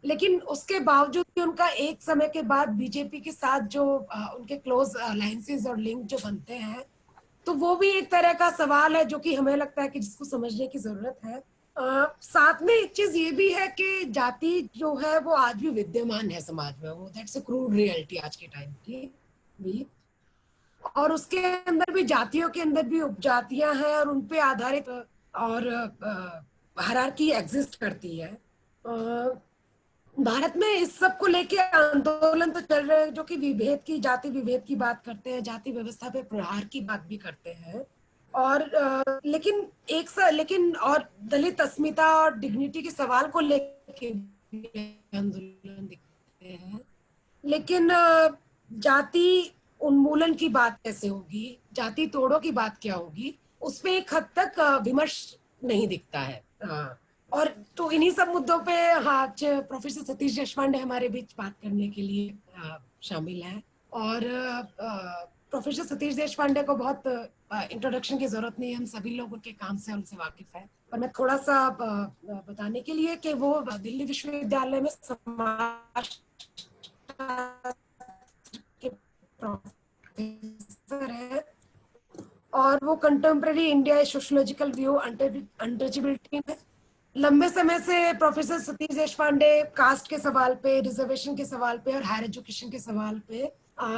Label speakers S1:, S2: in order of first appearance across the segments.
S1: लेकिन उसके बावजूद भी उनका एक समय के बाद बीजेपी के साथ जो उनके क्लोज अलायंसेस और लिंक जो बनते हैं, तो वो भी एक तरह का सवाल है जो कि हमें लगता है कि जिसको समझने की जरूरत है। साथ में एक चीज ये भी है कि जाति जो है वो आज भी विद्यमान है समाज में, वो दैट्स अ क्रूड रियलिटी आज के टाइम की भी। और उसके अंदर भी जातियों के अंदर भी उपजातियां हैं और उन पे आधारित और हायरार्की एग्जिस्ट करती है। भारत में इस सब को लेके आंदोलन तो चल रहे हैं जो कि विभेद की, जाति विभेद की बात करते हैं, जाति व्यवस्था पे प्रहार की बात भी करते हैं। और लेकिन और दलित अस्मिता और डिग्निटी के सवाल को लेके भी आंदोलन दिखते हैं। लेकिन जाति उन्मूलन की बात कैसे होगी, जाति तोड़ो की बात क्या होगी, उसमें एक हद तक विमर्श नहीं दिखता है। और तो इन्हीं सब मुद्दों पे आज प्रोफेसर सतीश देशपांडे हमारे बीच बात करने के लिए शामिल हैं। और प्रोफेसर सतीश देशपांडे को बहुत इंट्रोडक्शन की जरूरत नहीं है, हम सभी लोग उनके काम से उनसे वाकिफ है। पर मैं थोड़ा सा बताने के लिए कि वो दिल्ली विश्वविद्यालय में समाज के प्रोफेसर है और वो contemporary India sociological view untouchability में लंबे समय से प्रोफेसर सतीश देशपांडे कास्ट के सवाल पे, रिजर्वेशन के सवाल पे और हायर एजुकेशन के सवाल पे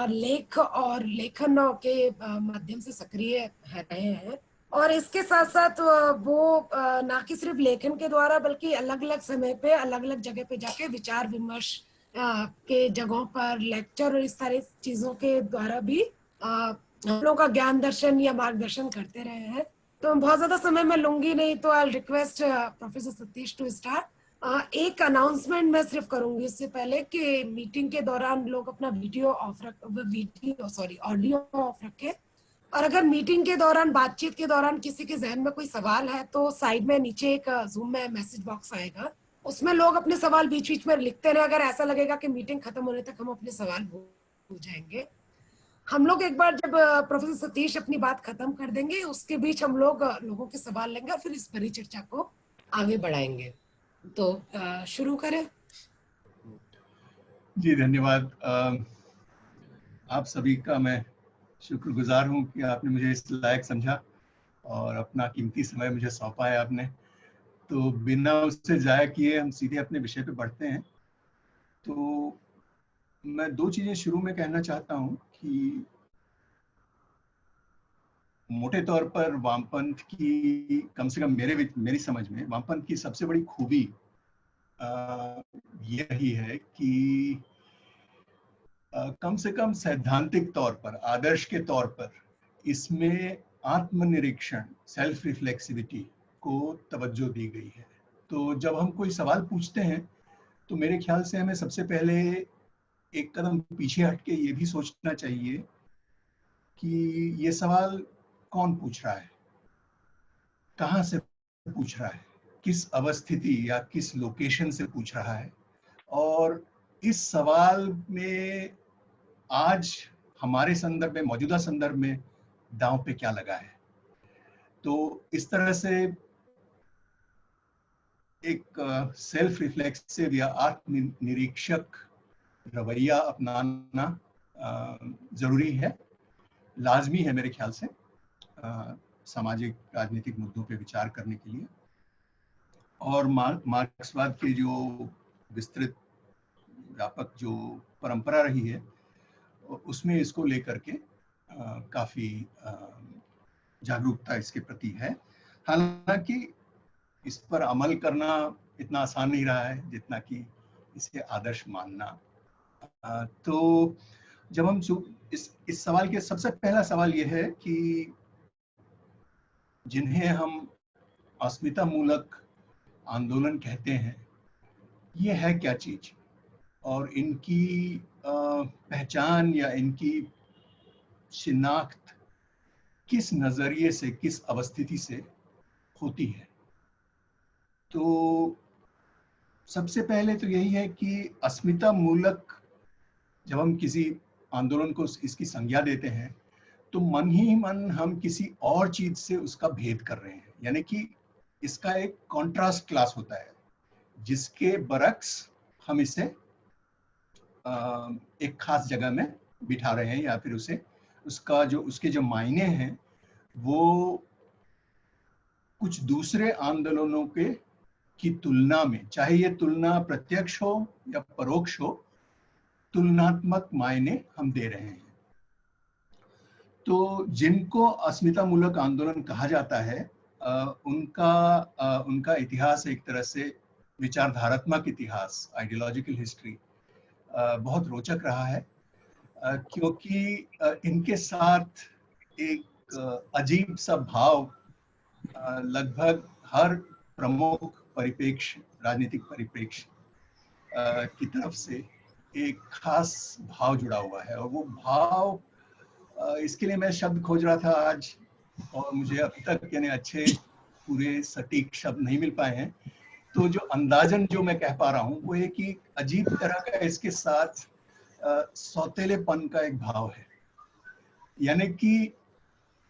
S1: लेख और लेखन के माध्यम से सक्रिय रहे हैं। और इसके साथ साथ वो ना कि सिर्फ लेखन के द्वारा बल्कि अलग अलग समय पे अलग अलग जगह पे जाके विचार विमर्श के जगहों पर लेक्चर और इस सारी चीजों के द्वारा भी हम लोगों का ज्ञान दर्शन या मार्गदर्शन करते रहे हैं। तो बहुत ज्यादा समय मैं लूंगी नहीं, तो I request professor Satish to start. एक अनाउंसमेंट मैं सिर्फ करूंगी इससे पहले कि मीटिंग के दौरान लोग अपना ऑडियो ऑफ रखें। और अगर मीटिंग के दौरान, बातचीत के दौरान किसी के जहन में कोई सवाल है तो साइड में नीचे एक जूम में मैसेज बॉक्स आएगा, उसमें लोग अपने सवाल बीच बीच में लिखते रहे। अगर ऐसा लगेगा कि मीटिंग खत्म होने तक हम अपने सवाल भूल जाएंगे, हम लोग एक बार जब प्रोफेसर सतीश अपनी बात खत्म कर देंगे उसके बीच हम लोग लोगों के सवाल लेंगे और फिर इस परिचर्चा को आगे बढ़ाएंगे। तो शुरू करें।
S2: जी धन्यवाद। आप सभी का मैं शुक्रगुजार हूं कि आपने मुझे इस लायक समझा और अपना कीमती समय मुझे सौंपा है आपने। तो बिना उससे जाया किए हम सीधे अपने विषय पे बढ़ते हैं। तो मैं दो चीजें शुरू में कहना चाहता हूं कि मोटे तौर पर वामपंथ की, कम से कम मेरी समझ में वामपंथ की सबसे बड़ी खूबी यही है कि कम से कम सैद्धांतिक तौर पर, आदर्श के तौर पर इसमें आत्मनिरीक्षण, सेल्फ रिफ्लेक्सिविटी को तवज्जो दी गई है। तो जब हम कोई सवाल पूछते हैं तो मेरे ख्याल से हमें सबसे पहले एक कदम पीछे हटके ये भी सोचना चाहिए कि ये सवाल कौन पूछ रहा है, कहाँ से पूछ रहा है, किस अवस्थिति या किस लोकेशन से पूछ रहा है, और इस सवाल में आज हमारे संदर्भ में, मौजूदा संदर्भ में दांव पे क्या लगा है। तो इस तरह से एक सेल्फ रिफ्लेक्सिव या आत्मनिरीक्षक रवैया अपनाना जरूरी है, लाजमी है मेरे ख्याल से सामाजिक राजनीतिक मुद्दों पे विचार करने के लिए। और मार्क्सवाद के जो विस्तृत व्यापक जो परंपरा रही है उसमें इसको लेकर के काफी जागरूकता इसके प्रति है। हालांकि इस पर अमल करना इतना आसान नहीं रहा है जितना कि इसे आदर्श मानना। तो जब हम इस सवाल के, सबसे पहला सवाल यह है कि जिन्हें हम अस्मिता मूलक आंदोलन कहते हैं, ये है क्या चीज, और इनकी पहचान या इनकी शिनाख्त किस नजरिए से, किस अवस्थिति से होती है। तो सबसे पहले तो यही है कि अस्मिता मूलक जब हम किसी आंदोलन को इसकी संज्ञा देते हैं तो मन ही मन हम किसी और चीज से उसका भेद कर रहे हैं, यानी कि इसका एक कॉन्ट्रास्ट क्लास होता है जिसके बरक्स हम इसे एक खास जगह में बिठा रहे हैं, या फिर उसे उसके जो मायने हैं वो कुछ दूसरे आंदोलनों के की तुलना में, चाहे ये तुलना प्रत्यक्ष हो या परोक्ष हो, तुलनात्मक मायने हम दे रहे हैं। तो जिनको अस्मितामूलक आंदोलन कहा जाता है, उनका इतिहास एक तरह से विचारधारात्मक इतिहास, आइडियोलॉजिकल हिस्ट्री बहुत रोचक रहा है, क्योंकि इनके साथ एक अजीब सा भाव लगभग हर प्रमुख परिप्रेक्ष्य, राजनीतिक परिप्रेक्ष्य की तरफ से एक खास भाव जुड़ा हुआ है। और वो भाव, इसके लिए मैं शब्द खोज रहा था आज, और मुझे अभी तक यानी अच्छे पूरे सटीक शब्द नहीं मिल पाए हैं। तो जो अंदाजन जो मैं कह पा रहा हूँ वो है कि अजीब तरह का इसके साथ सौतेलेपन का एक भाव है। यानी कि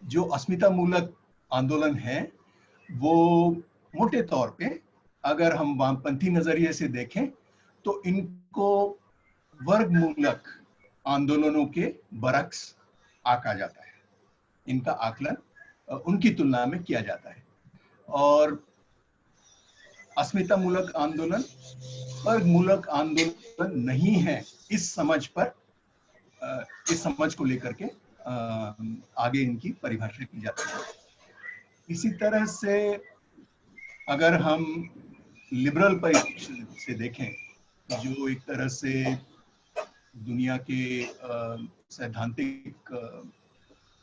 S2: जो अस्मितामूलक आंदोलन है वो मोटे तौर पे अगर हम वामपंथी नजरिए से देखें तो इनको वर्गमूलक आंदोलनों के बरक्स आंका जाता है, इनका आकलन उनकी तुलना में किया जाता है। और अस्मितामूलक आंदोलन वर्गमूलक आंदोलन नहीं है, इस समझ को लेकर के आगे इनकी परिभाषा की जाती है। इसी तरह से अगर हम लिबरल परिप्रेक्ष्य से देखें, जो एक तरह से दुनिया के सैद्धांतिक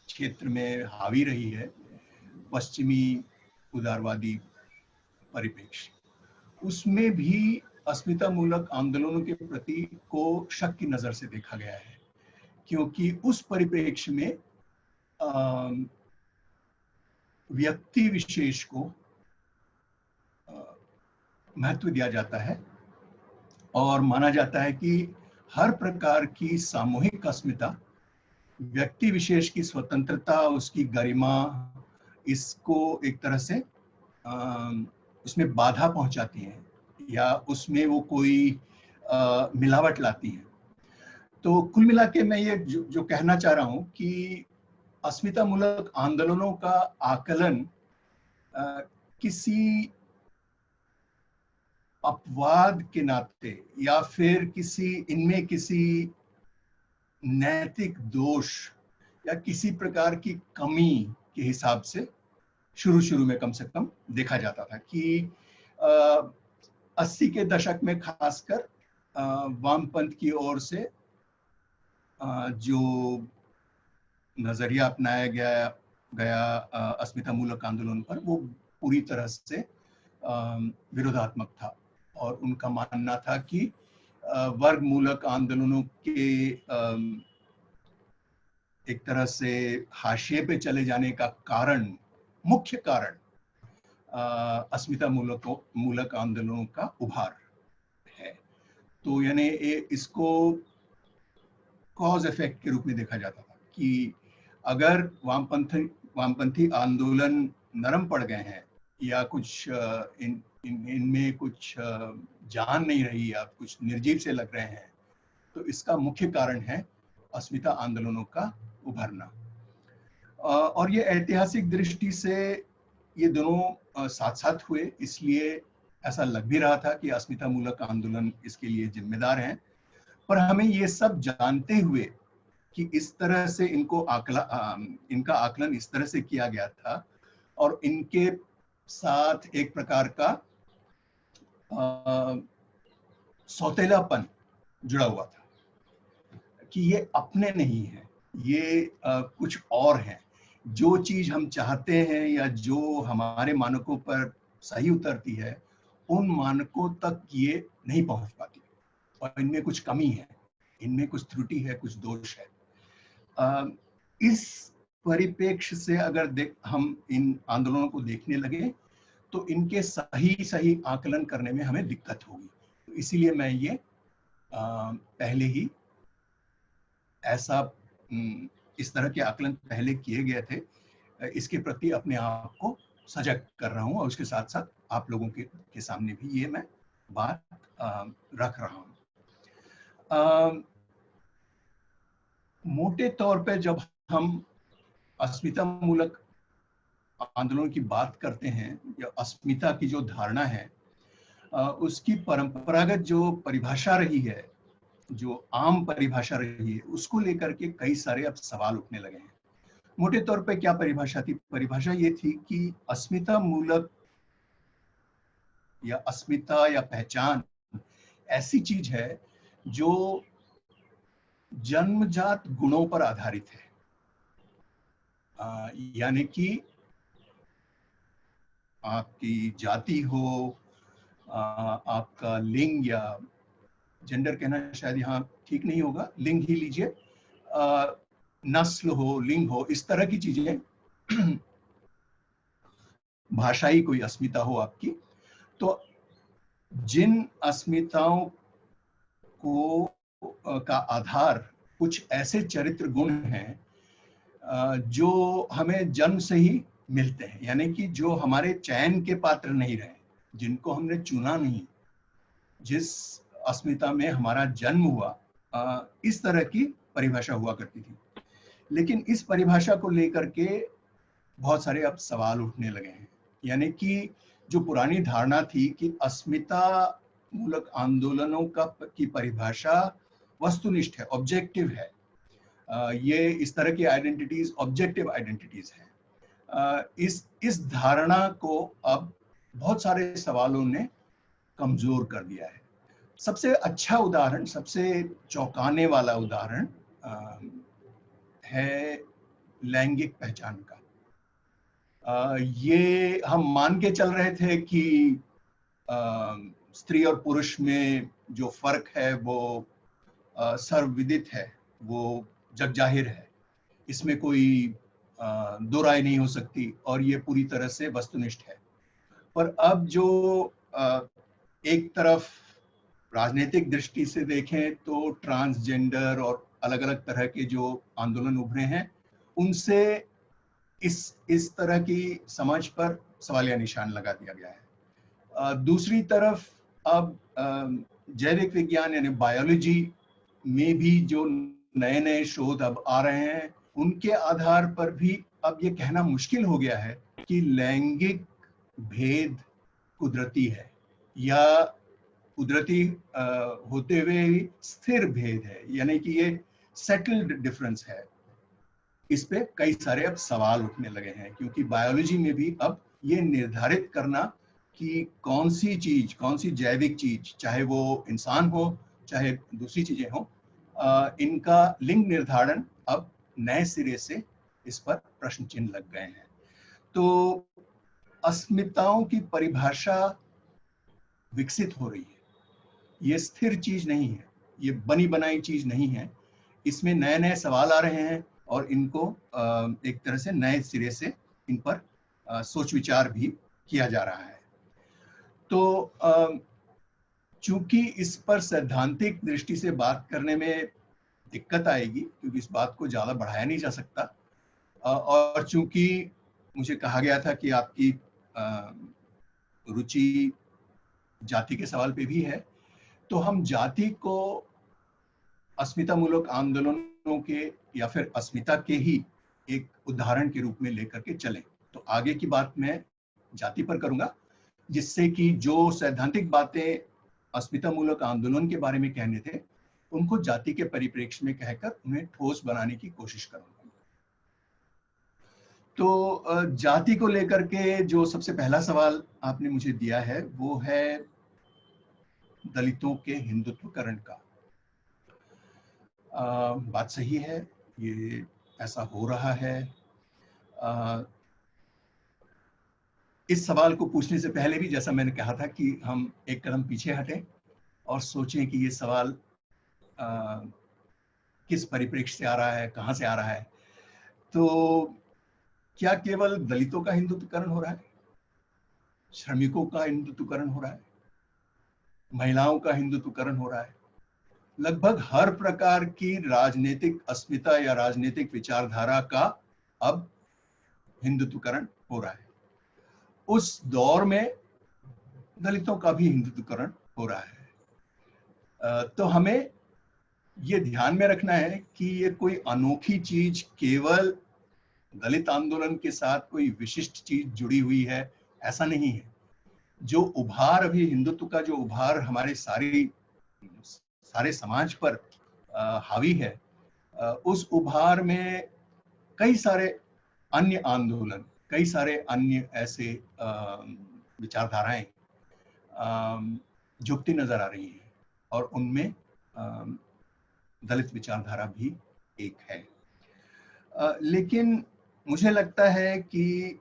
S2: क्षेत्र में हावी रही है, पश्चिमी उदारवादी परिप्रेक्ष्य, उसमें भी अस्मितामूलक आंदोलनों के प्रति को शक की नजर से देखा गया है, क्योंकि उस परिप्रेक्ष्य में व्यक्ति विशेष को महत्व दिया जाता है और माना जाता है कि हर प्रकार की सामूहिक अस्मिता व्यक्ति विशेष की स्वतंत्रता, उसकी गरिमा, इसको एक तरह से उसमें बाधा पहुंचाती है या उसमें वो कोई मिलावट लाती है। तो कुल मिला के मैं ये जो कहना चाह रहा हूँ कि अस्मितामूलक आंदोलनों का आकलन किसी अपवाद के नाते या फिर इनमें किसी नैतिक दोष या किसी प्रकार की कमी के हिसाब से शुरू में कम से कम देखा जाता था कि 80 के दशक में खासकर वामपंथ की ओर से जो नजरिया अपनाया गया अस्मितामूलक आंदोलन पर, वो पूरी तरह से विरोधात्मक था। और उनका मानना था कि वर्गमूलक आंदोलनों के एक तरह से हाशिए पे चले जाने का मुख्य कारण अस्मितामूलक आंदोलनों का उभार है। तो यानी इसको कॉज इफेक्ट के रूप में देखा जाता था कि अगर वामपंथी आंदोलन नरम पड़ गए हैं या कुछ इनमें कुछ जान नहीं रही या कुछ निर्जीव से लग रहे हैं, तो इसका मुख्य कारण है अस्मिता आंदोलनों का उभरना। और ये ऐतिहासिक दृष्टि से ये दोनों साथ साथ हुए, इसलिए ऐसा लग भी रहा था कि अस्मितामूलक आंदोलन इसके लिए जिम्मेदार हैं। पर हमें ये सब जानते हुए कि इस तरह से इनका आकलन इस तरह से किया गया था और इनके साथ एक प्रकार का सौतेलापन जुड़ा हुआ था कि ये अपने नहीं है, ये कुछ और है। जो चीज हम चाहते हैं या जो हमारे मानकों पर सही उतरती है, उन मानकों तक ये नहीं पहुंच पाती और इनमें कुछ कमी है, इनमें कुछ त्रुटि है, कुछ दोष है। इस परिप्रेक्ष्य से अगर हम इन आंदोलनों को देखने लगे तो इनके सही आकलन करने में हमें दिक्कत होगी। तो इसीलिए मैं ये पहले ही इस तरह के आकलन पहले किए गए थे, इसके प्रति अपने आप को सजग कर रहा हूँ और उसके साथ साथ आप लोगों के सामने भी ये मैं बात रख रहा हूँ। मोटे तौर पे जब हम अस्मिता मूलक आंदोलन की बात करते हैं या अस्मिता की जो धारणा है, उसकी परंपरागत जो परिभाषा रही है, जो आम परिभाषा रही है, उसको लेकर के कई सारे अब सवाल उठने लगे हैं। मोटे तौर पे क्या परिभाषा थी? परिभाषा ये थी कि अस्मिता मूलक या अस्मिता या पहचान ऐसी चीज है जो जन्मजात गुणों पर आधारित है। यानी कि आपकी जाति हो, आपका लिंग, या जेंडर कहना शायद यहाँ ठीक नहीं होगा, लिंग ही लीजिए, नस्ल हो, लिंग हो, इस तरह की चीजें, भाषाई कोई अस्मिता हो आपकी, तो जिन अस्मिताओं को का आधार कुछ ऐसे चरित्र गुण हैं जो हमें जन्म से ही मिलते हैं, यानी कि जो हमारे चयन के पात्र नहीं रहे, जिनको हमने चुना नहीं, जिस अस्मिता में हमारा जन्म हुआ, इस तरह की परिभाषा हुआ करती थी। लेकिन इस परिभाषा को लेकर के बहुत सारे अब सवाल उठने लगे हैं। यानी कि जो पुरानी धारणा थी कि अस्मिता मूलक आंदोलनों की परिभाषा वस्तुनिष्ठ है, ऑब्जेक्टिव है, ये इस तरह की आइडेंटिटीज ऑब्जेक्टिव आइडेंटिटीज हैं, इस धारणा को अब बहुत सारे सवालों ने कमजोर कर दिया है। सबसे अच्छा उदाहरण, सबसे चौंकाने वाला उदाहरण है लैंगिक पहचान का। ये हम मान के चल रहे थे कि स्त्री और पुरुष में जो फर्क है वो सर्वविदित है, वो जग जाहिर है, इसमें कोई दो राय नहीं हो सकती और ये पूरी तरह से वस्तुनिष्ठ है। पर अब जो एक तरफ राजनीतिक दृष्टि से देखें तो ट्रांसजेंडर और अलग अलग तरह के जो आंदोलन उभरे हैं, उनसे इस तरह की समझ पर सवालिया निशान लगा दिया गया है। दूसरी तरफ अब जैविक विज्ञान यानी बायोलॉजी में भी जो नए नए शोध अब आ रहे हैं, उनके आधार पर भी अब ये कहना मुश्किल हो गया है कि लैंगिक भेद कुदरती है या कुदरती होते हुए भी स्थिर भेद है, यानी कि ये सेटल्ड डिफरेंस है। इस पे कई सारे अब सवाल उठने लगे हैं, क्योंकि बायोलॉजी में भी अब ये निर्धारित करना कि कौन सी चीज, कौन सी जैविक चीज, चाहे वो इंसान हो चाहे दूसरी चीजें हो, इनका लिंग निर्धारण अब नए सिरे से इस पर प्रश्न चिन्ह लग गए हैं। तो अस्मिताओं की परिभाषा विकसित हो रही है, ये स्थिर चीज नहीं है, ये बनी बनाई चीज नहीं है, इसमें नए नए सवाल आ रहे हैं और इनको एक तरह से नए सिरे से इन पर सोच विचार भी किया जा रहा है। तो चूंकि इस पर सैद्धांतिक दृष्टि से बात करने में दिक्कत आएगी, क्योंकि इस बात को ज्यादा बढ़ाया नहीं जा सकता, और चूंकि मुझे कहा गया था कि आपकी रुचि जाति के सवाल पे भी है, तो हम जाति को अस्मिता मूलक आंदोलनों के या फिर अस्मिता के ही एक उदाहरण के रूप में लेकर के चलें। तो आगे की बात मैं जाति पर करूंगा, जिससे कि जो सैद्धांतिक बातें अस्मिता मूलक आंदोलन के बारे में कहने थे, उनको जाति के परिप्रेक्ष्य में कहकर उन्हें ठोस बनाने की कोशिश करूंगा। तो जाति को लेकर के जो सबसे पहला सवाल आपने मुझे दिया है वो है दलितों के हिंदुत्वकरण का। बात सही है, ये ऐसा हो रहा है। इस सवाल को पूछने से पहले भी जैसा मैंने कहा था कि हम एक कदम पीछे हटें और सोचें कि ये सवाल किस परिप्रेक्ष्य से आ रहा है, कहाँ से आ रहा है। तो क्या केवल दलितों का हिंदुत्वकरण हो रहा है? श्रमिकों का हिंदुत्वकरण हो रहा है? महिलाओं का हिंदुत्वकरण हो रहा है? लगभग हर प्रकार की राजनीतिक अस्मिता या राजनीतिक विचारधारा का अब हिंदुत्वकरण हो रहा है। उस दौर में दलितों का भी हिंदुत्वकरण हो रहा है। तो हमें ये ध्यान में रखना है कि ये कोई अनोखी चीज केवल दलित आंदोलन के साथ कोई विशिष्ट चीज जुड़ी हुई है, ऐसा नहीं है। जो उभार अभी हिंदुत्व का जो उभार हमारे सारे समाज पर हावी है, उस उभार में कई सारे अन्य आंदोलन, कई सारे अन्य ऐसे विचारधाराएं जुगती नजर आ रही हैं, और उनमें दलित विचारधारा भी एक है। लेकिन मुझे लगता है कि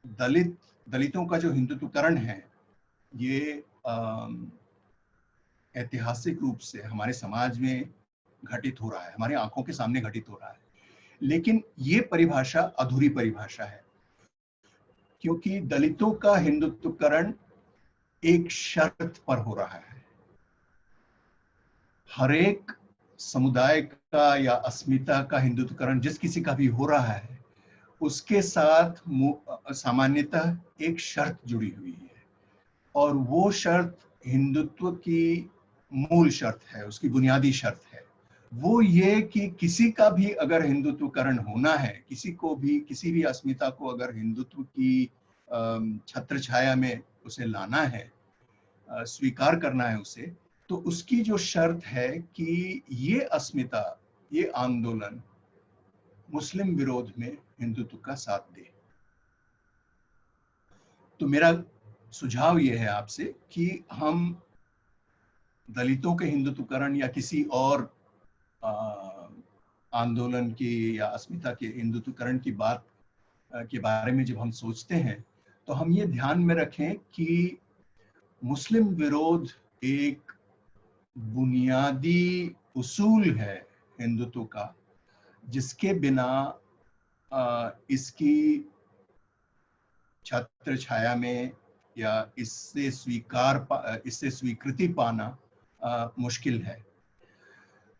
S2: दलितों का जो हिंदुत्वकरण है, ये ऐतिहासिक रूप से हमारे समाज में घटित हो रहा है, हमारे आंखों के सामने घटित हो रहा है। लेकिन ये परिभाषा अधूरी परिभाषा है, क्योंकि दलितों का हिंदुत्वकरण एक शर्त पर हो रहा है। हर एक समुदाय का या अस्मिता का हिंदुत्वकरण जिस किसी का भी हो रहा है, उसके साथ सामान्यतः एक शर्त जुड़ी हुई है, और वो शर्त हिंदुत्व की मूल शर्त है, उसकी बुनियादी शर्त है। वो ये कि किसी का भी अगर हिंदुत्वकरण होना है, किसी को भी, किसी भी अस्मिता को अगर हिंदुत्व की छत्र छाया में उसे लाना है, स्वीकार करना है उसे, तो उसकी जो शर्त है कि ये अस्मिता, ये आंदोलन मुस्लिम विरोध में हिंदुत्व का साथ दे। तो मेरा सुझाव ये है आपसे कि हम दलितों के हिंदुत्वकरण या किसी और आंदोलन की या अस्मिता के हिंदुत्वकरण की बात के बारे में जब हम सोचते हैं, तो हम ये ध्यान में रखें कि मुस्लिम विरोध एक बुनियादी उसूल है हिंदुत्व का, जिसके बिना इसकी छत्र छाया में या इससे स्वीकृति पाना मुश्किल है।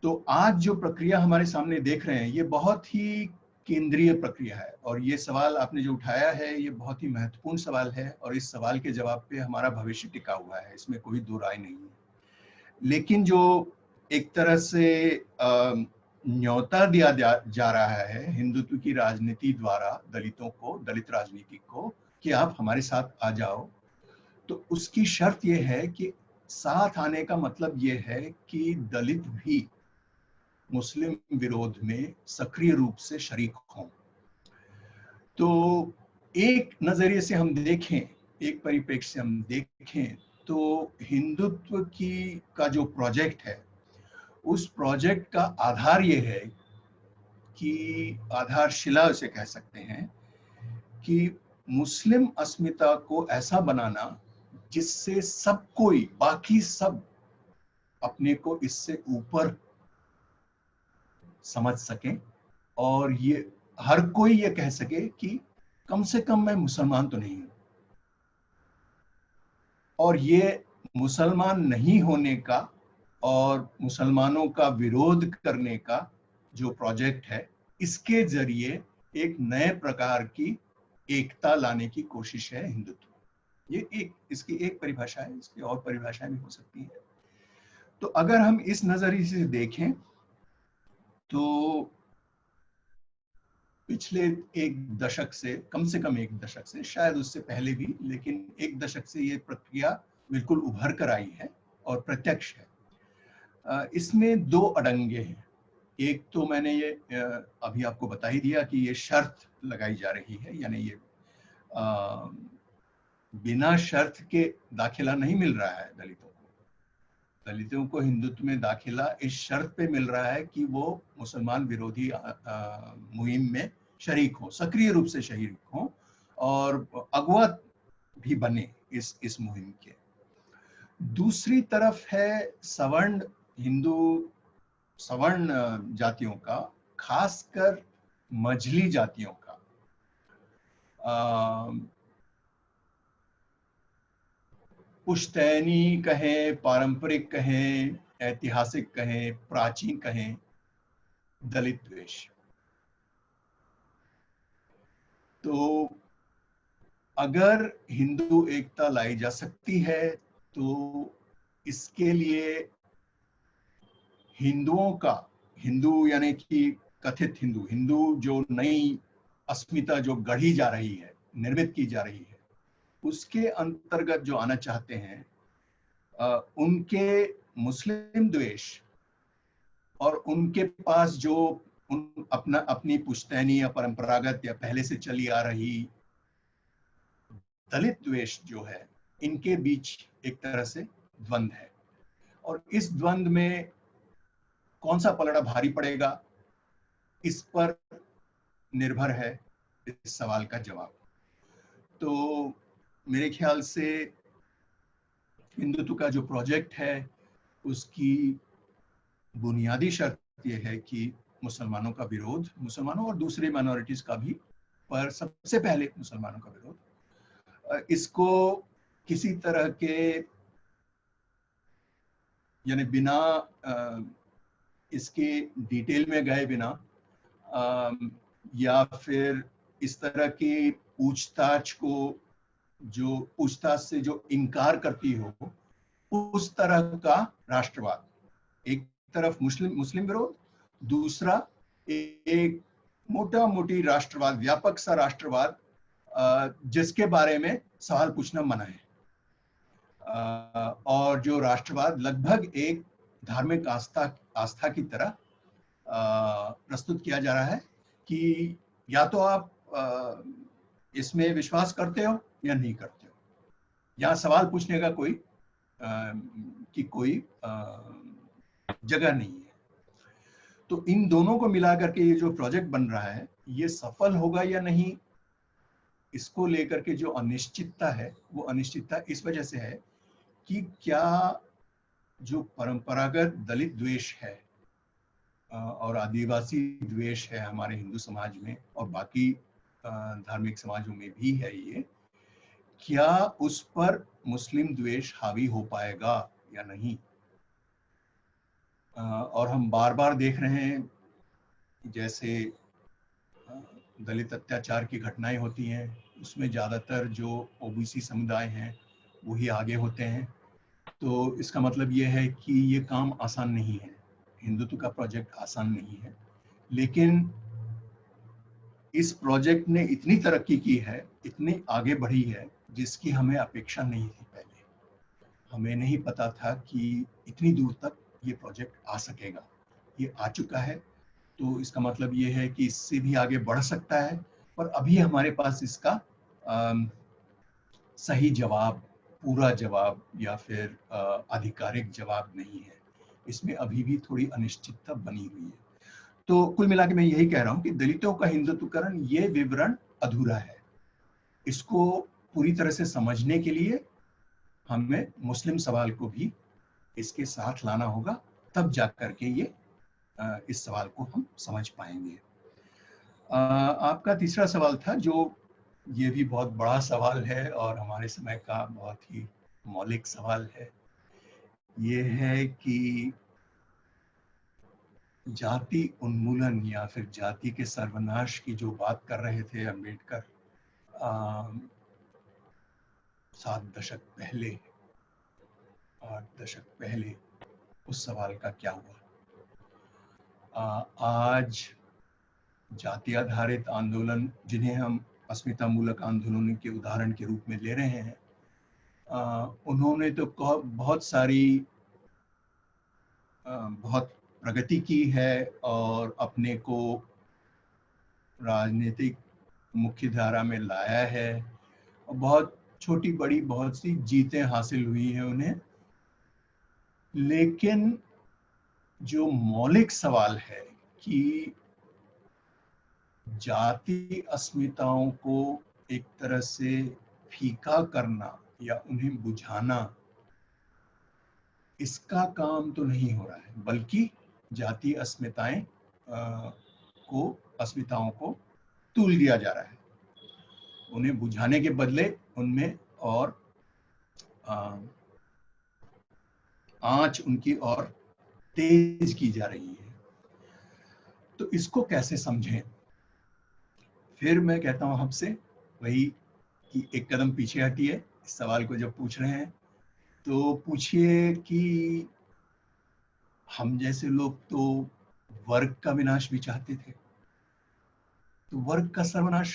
S2: तो आज जो प्रक्रिया हमारे सामने देख रहे हैं, ये बहुत ही केंद्रीय प्रक्रिया है, और ये सवाल आपने जो उठाया है, ये बहुत ही महत्वपूर्ण सवाल है, और इस सवाल के जवाब पे हमारा भविष्य टिका हुआ है, इसमें कोई दो राय नहीं है। लेकिन जो एक तरह से न्योता दिया जा रहा है हिंदुत्व की राजनीति द्वारा दलितों को, दलित राजनीति को, कि आप हमारे साथ आ जाओ, तो उसकी शर्त यह है कि साथ आने का मतलब यह है कि दलित भी मुस्लिम विरोध में सक्रिय रूप से शरीक हों। तो एक नजरिए से हम देखें, एक परिप्रेक्ष्य से हम देखें, तो हिंदुत्व का जो प्रोजेक्ट है, उस प्रोजेक्ट का आधार ये है कि, आधारशिला उसे कह सकते हैं, कि मुस्लिम अस्मिता को ऐसा बनाना जिससे सब कोई, बाकी सब अपने को इससे ऊपर समझ सके, और ये हर कोई ये कह सके कि कम से कम मैं मुसलमान तो नहीं हूं। और ये मुसलमान नहीं होने का और मुसलमानों का विरोध करने का जो प्रोजेक्ट है, इसके जरिए एक नए प्रकार की एकता लाने की कोशिश है हिंदुत्व। ये इसकी एक परिभाषा है, इसकी और परिभाषाएं भी हो सकती हैं। तो अगर हम इस नजरिए से देखें, तो पिछले एक दशक से, कम से कम एक दशक से, शायद उससे पहले भी, लेकिन एक दशक से ये प्रक्रिया बिल्कुल उभर कर आई है और प्रत्यक्ष है। इसमें दो अड़ंगे हैं। एक तो मैंने ये अभी आपको बता ही दिया कि ये शर्त लगाई जा रही है, यानी ये बिना शर्त के दाखिला नहीं मिल रहा है दलितों को हिंदुत्व में दाखिला इस शर्त पे मिल रहा है कि वो मुसलमान विरोधी मुहिम में शरीक हो, सक्रिय रूप से शरीक हो, और अगुवा भी बने इस मुहिम के। दूसरी तरफ है सवर्ण जातियों का, खासकर मझली जातियों का, पुश्तैनी कहें, पारंपरिक कहें, ऐतिहासिक कहें, प्राचीन कहें, दलित द्वेष। तो अगर हिंदू एकता लाई जा सकती है, तो इसके लिए हिंदुओं का, हिंदू यानी कि कथित हिंदू, हिंदू जो नई अस्मिता जो गढ़ी जा रही है, निर्मित की जा रही है, उसके अंतर्गत जो आना चाहते हैं, उनके मुस्लिम द्वेष और उनके पास जो अपनी पुश्तैनी या परंपरागत या पहले से चली आ रही दलित द्वेष जो है, इनके बीच एक तरह से द्वंद्व है। और इस द्वंद्व में कौन सा पलड़ा भारी पड़ेगा, इस पर निर्भर है इस सवाल का जवाब। तो मेरे ख्याल से हिंदुत्व का जो प्रोजेक्ट है उसकी बुनियादी शर्त यह है कि मुसलमानों का विरोध, मुसलमानों और दूसरे माइनॉरिटीज का भी, पर सबसे पहले मुसलमानों का विरोध, इसको किसी तरह के यानी बिना इसके डिटेल में गए बिना या फिर इस तरह की पूछताछ से जो इनकार करती हो, उस तरह का राष्ट्रवाद, एक तरफ मुस्लिम विरोध, दूसरा एक मोटा मोटी राष्ट्रवाद, व्यापक सा राष्ट्रवाद, जिसके बारे में सवाल पूछना मना है, और जो राष्ट्रवाद लगभग एक धार्मिक आस्था की तरह प्रस्तुत किया जा रहा है कि या तो आप इसमें विश्वास करते हो या नहीं करते हो, यहाँ सवाल पूछने का कोई जगह नहीं है। तो इन दोनों को मिलाकर के ये जो प्रोजेक्ट बन रहा है, ये सफल होगा या नहीं, इसको लेकर के जो अनिश्चितता है, वो अनिश्चितता इस वजह से है कि क्या जो परंपरागत दलित द्वेष है और आदिवासी द्वेष है हमारे हिंदू समाज में और बाकी धार्मिक समाजों में भी है, ये क्या उस पर मुस्लिम द्वेष हावी हो पाएगा या नहीं। और हम बार बार देख रहे हैं जैसे दलित अत्याचार की घटनाएं होती हैं, उसमें ज़्यादातर जो ओबीसी समुदाय हैं वही आगे होते हैं। तो इसका मतलब ये है कि ये काम आसान नहीं है, हिंदुत्व का प्रोजेक्ट आसान नहीं है, लेकिन इस प्रोजेक्ट ने इतनी तरक्की की है, इतनी आगे बढ़ी है, जिसकी हमें अपेक्षा नहीं थी पहले। हमें नहीं पता था कि इतनी दूर तक ये प्रोजेक्ट आ सकेगा। ये आ चुका है, तो इसका मतलब ये है कि इससे भी आगे बढ़ सकता है, पर अभी हमारे पास इसका सही जवाब, पूरा जवाब या फिर आधिकारिक जवाब नहीं है। इसमें अभी भी थोड़ी अनिश्चितता बनी हुई है। तो कुल मिला के मैं यही कह रहा हूँ कि दलितों का हिंदुत्वकरण, ये विवरण अधूरा है। इसको पूरी तरह से समझने के लिए हमें मुस्लिम सवाल को भी इसके साथ लाना होगा, तब जाकर के ये इस सवाल को हम समझ पाएंगे। आपका तीसरा सवाल था, जो ये भी बहुत बड़ा सवाल है और हमारे समय का बहुत ही मौलिक सवाल है। ये है कि जाति उन्मूलन या फिर जाति के सर्वनाश की जो बात कर रहे थे अम्बेडकर 7 दशक पहले, 8 दशक पहले, उस सवाल का क्या हुआ। आज जाति आधारित आंदोलन, जिन्हें हम अस्मिता मूलक आंदोलन के उदाहरण के रूप में ले रहे हैं, उन्होंने तो बहुत सारी बहुत प्रगति की है और अपने को राजनीतिक मुख्य धारा में लाया है, और बहुत छोटी बड़ी बहुत सी जीतें हासिल हुई हैं उन्हें। लेकिन जो मौलिक सवाल है कि जाति अस्मिताओं को एक तरह से फीका करना या उन्हें बुझाना, इसका काम तो नहीं हो रहा है, बल्कि जाति अस्मिताओं को तूल दिया जा रहा है। उन्हें बुझाने के बदले उनमें और आंच उनकी और तेज की जा रही है। तो इसको कैसे समझें? फिर मैं कहता हूं आपसे वही कि एक कदम पीछे हटिए, इस सवाल को जब पूछ रहे हैं तो पूछिए कि हम जैसे लोग तो वर्ग का विनाश भी चाहते थे, तो वर्ग का सर्वनाश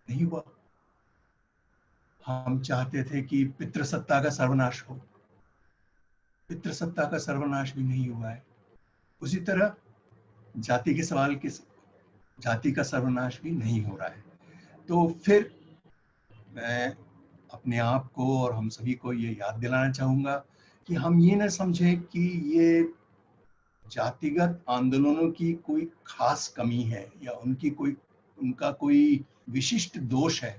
S2: नहीं हुआ। हम चाहते थे कि पितृसत्ता का सर्वनाश हो, पितृसत्ता का सर्वनाश भी नहीं हुआ है। उसी तरह जाति के सवाल के जाति का सर्वनाश भी नहीं हो रहा है। तो फिर मैं अपने आप को और हम सभी को ये याद दिलाना चाहूंगा कि हम ये न समझें कि ये जातिगत आंदोलनों की कोई खास कमी है या उनका कोई विशिष्ट दोष है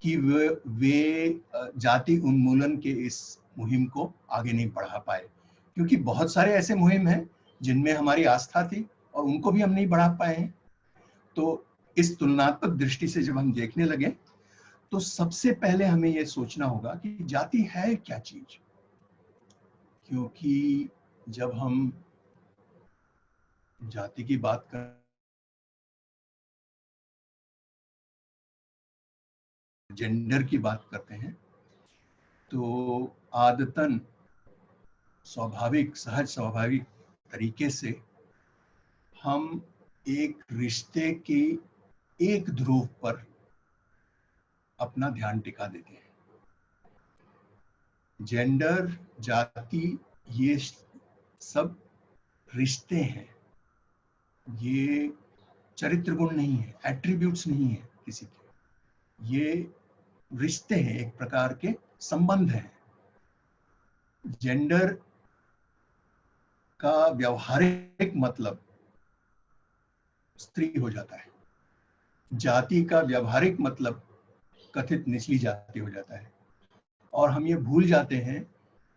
S2: कि वे जाति उन्मूलन के इस मुहिम को आगे नहीं बढ़ा पाए, क्योंकि बहुत सारे ऐसे मुहिम हैं जिनमें हमारी आस्था थी और उनको भी हम नहीं बढ़ा पाए हैं। तो इस तुलनात्मक दृष्टि से जब हम देखने लगे तो सबसे पहले हमें यह सोचना होगा कि जाति है क्या चीज। क्योंकि जब हम जाति की बात कर जेंडर की बात करते हैं तो आदतन सहज स्वाभाविक तरीके से हम एक रिश्ते के एक ध्रुव पर अपना ध्यान टिका देते हैं। जेंडर, जाति, ये सब रिश्ते हैं, ये चरित्र गुण नहीं है, एट्रीब्यूट्स नहीं है किसी के, ये रिश्ते हैं, एक प्रकार के संबंध हैं। जेंडर का व्यवहारिक मतलब स्त्री हो जाता है, जाति का व्यवहारिक मतलब कथित निचली जाति हो जाता है, और हम ये भूल जाते हैं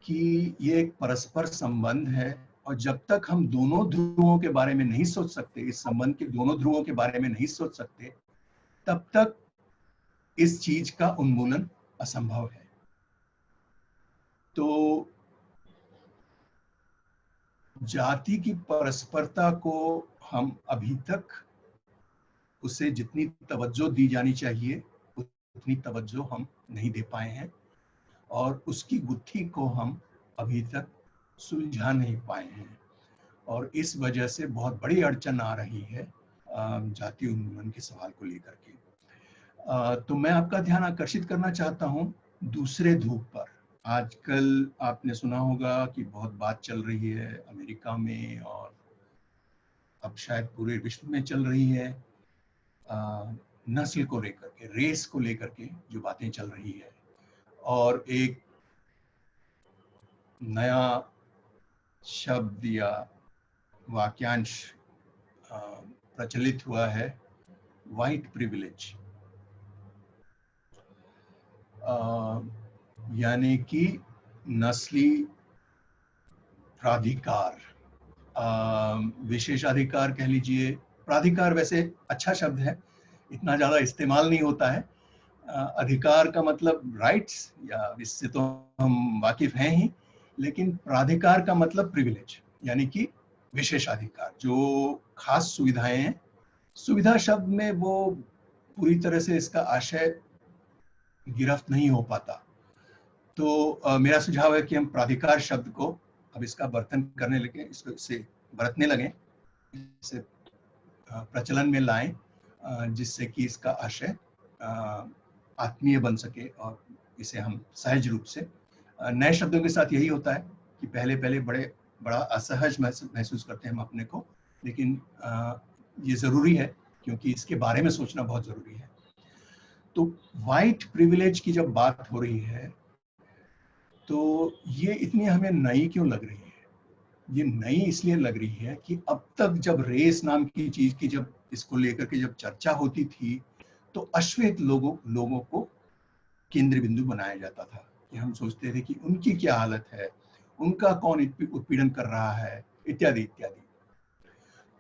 S2: कि ये एक परस्पर संबंध है। और जब तक हम दोनों ध्रुवों के बारे में नहीं सोच सकते, इस संबंध के दोनों ध्रुवों के बारे में नहीं सोच सकते, तब तक इस चीज का उन्मूलन असंभव है। तो जाति की परस्परता को हम अभी तक उसे जितनी तवज्जो दी जानी चाहिए उतनी तवज्जो हम नहीं दे पाए हैं, और उसकी गुत्थी को हम अभी तक सुलझा नहीं पाए हैं, और इस वजह से बहुत बड़ी अड़चन आ रही है जाति उन्मूलन के सवाल को लेकर के। तो मैं आपका ध्यान आकर्षित करना चाहता हूं दूसरे ध्रुव पर। आजकल आपने सुना होगा कि बहुत बात चल रही है अमेरिका में, और अब शायद पूरे विश्व में चल रही है, नस्ल को लेकर के, रेस को लेकर के जो बातें चल रही है। और एक नया शब्द या वाक्यांश प्रचलित हुआ है, व्हाइट प्रिविलेज, यानी कि नस्ली प्राधिकार, विशेषाधिकार कह लीजिए। प्राधिकार वैसे अच्छा शब्द है, इतना ज्यादा इस्तेमाल नहीं होता है। अधिकार का मतलब राइट्स, या इससे तो हम वाकिफ हैं ही, लेकिन प्राधिकार का मतलब प्रिविलेज, यानी कि विशेषाधिकार, जो खास सुविधाएं हैं। सुविधा शब्द में वो पूरी तरह से इसका आशय गिरफ्त नहीं हो पाता। तो मेरा सुझाव है कि हम प्राधिकार शब्द को अब इसका बर्तन करने लगे, इसको इसे बरतने लगे, इसे प्रचलन में लाएं, जिससे कि इसका आशय आत्मीय बन सके और इसे हम सहज रूप से। नए शब्दों के साथ यही होता है कि पहले पहले बड़ा असहज महसूस करते हैं हम अपने को, लेकिन ये जरूरी है क्योंकि इसके बारे में सोचना बहुत जरूरी है। तो व्हाइट प्रिविलेज की जब बात हो रही है तो ये इतनी हमें नई क्यों लग रही है? ये नई इसलिए लग रही है कि अब तक जब रेस नाम की चीज की जब इसको लेकर के जब चर्चा होती थी तो अश्वेत लोगों को केंद्र बिंदु बनाया जाता था, कि हम सोचते थे कि उनकी क्या हालत है, उनका कौन उत्पीड़न कर रहा है, इत्यादि इत्यादि।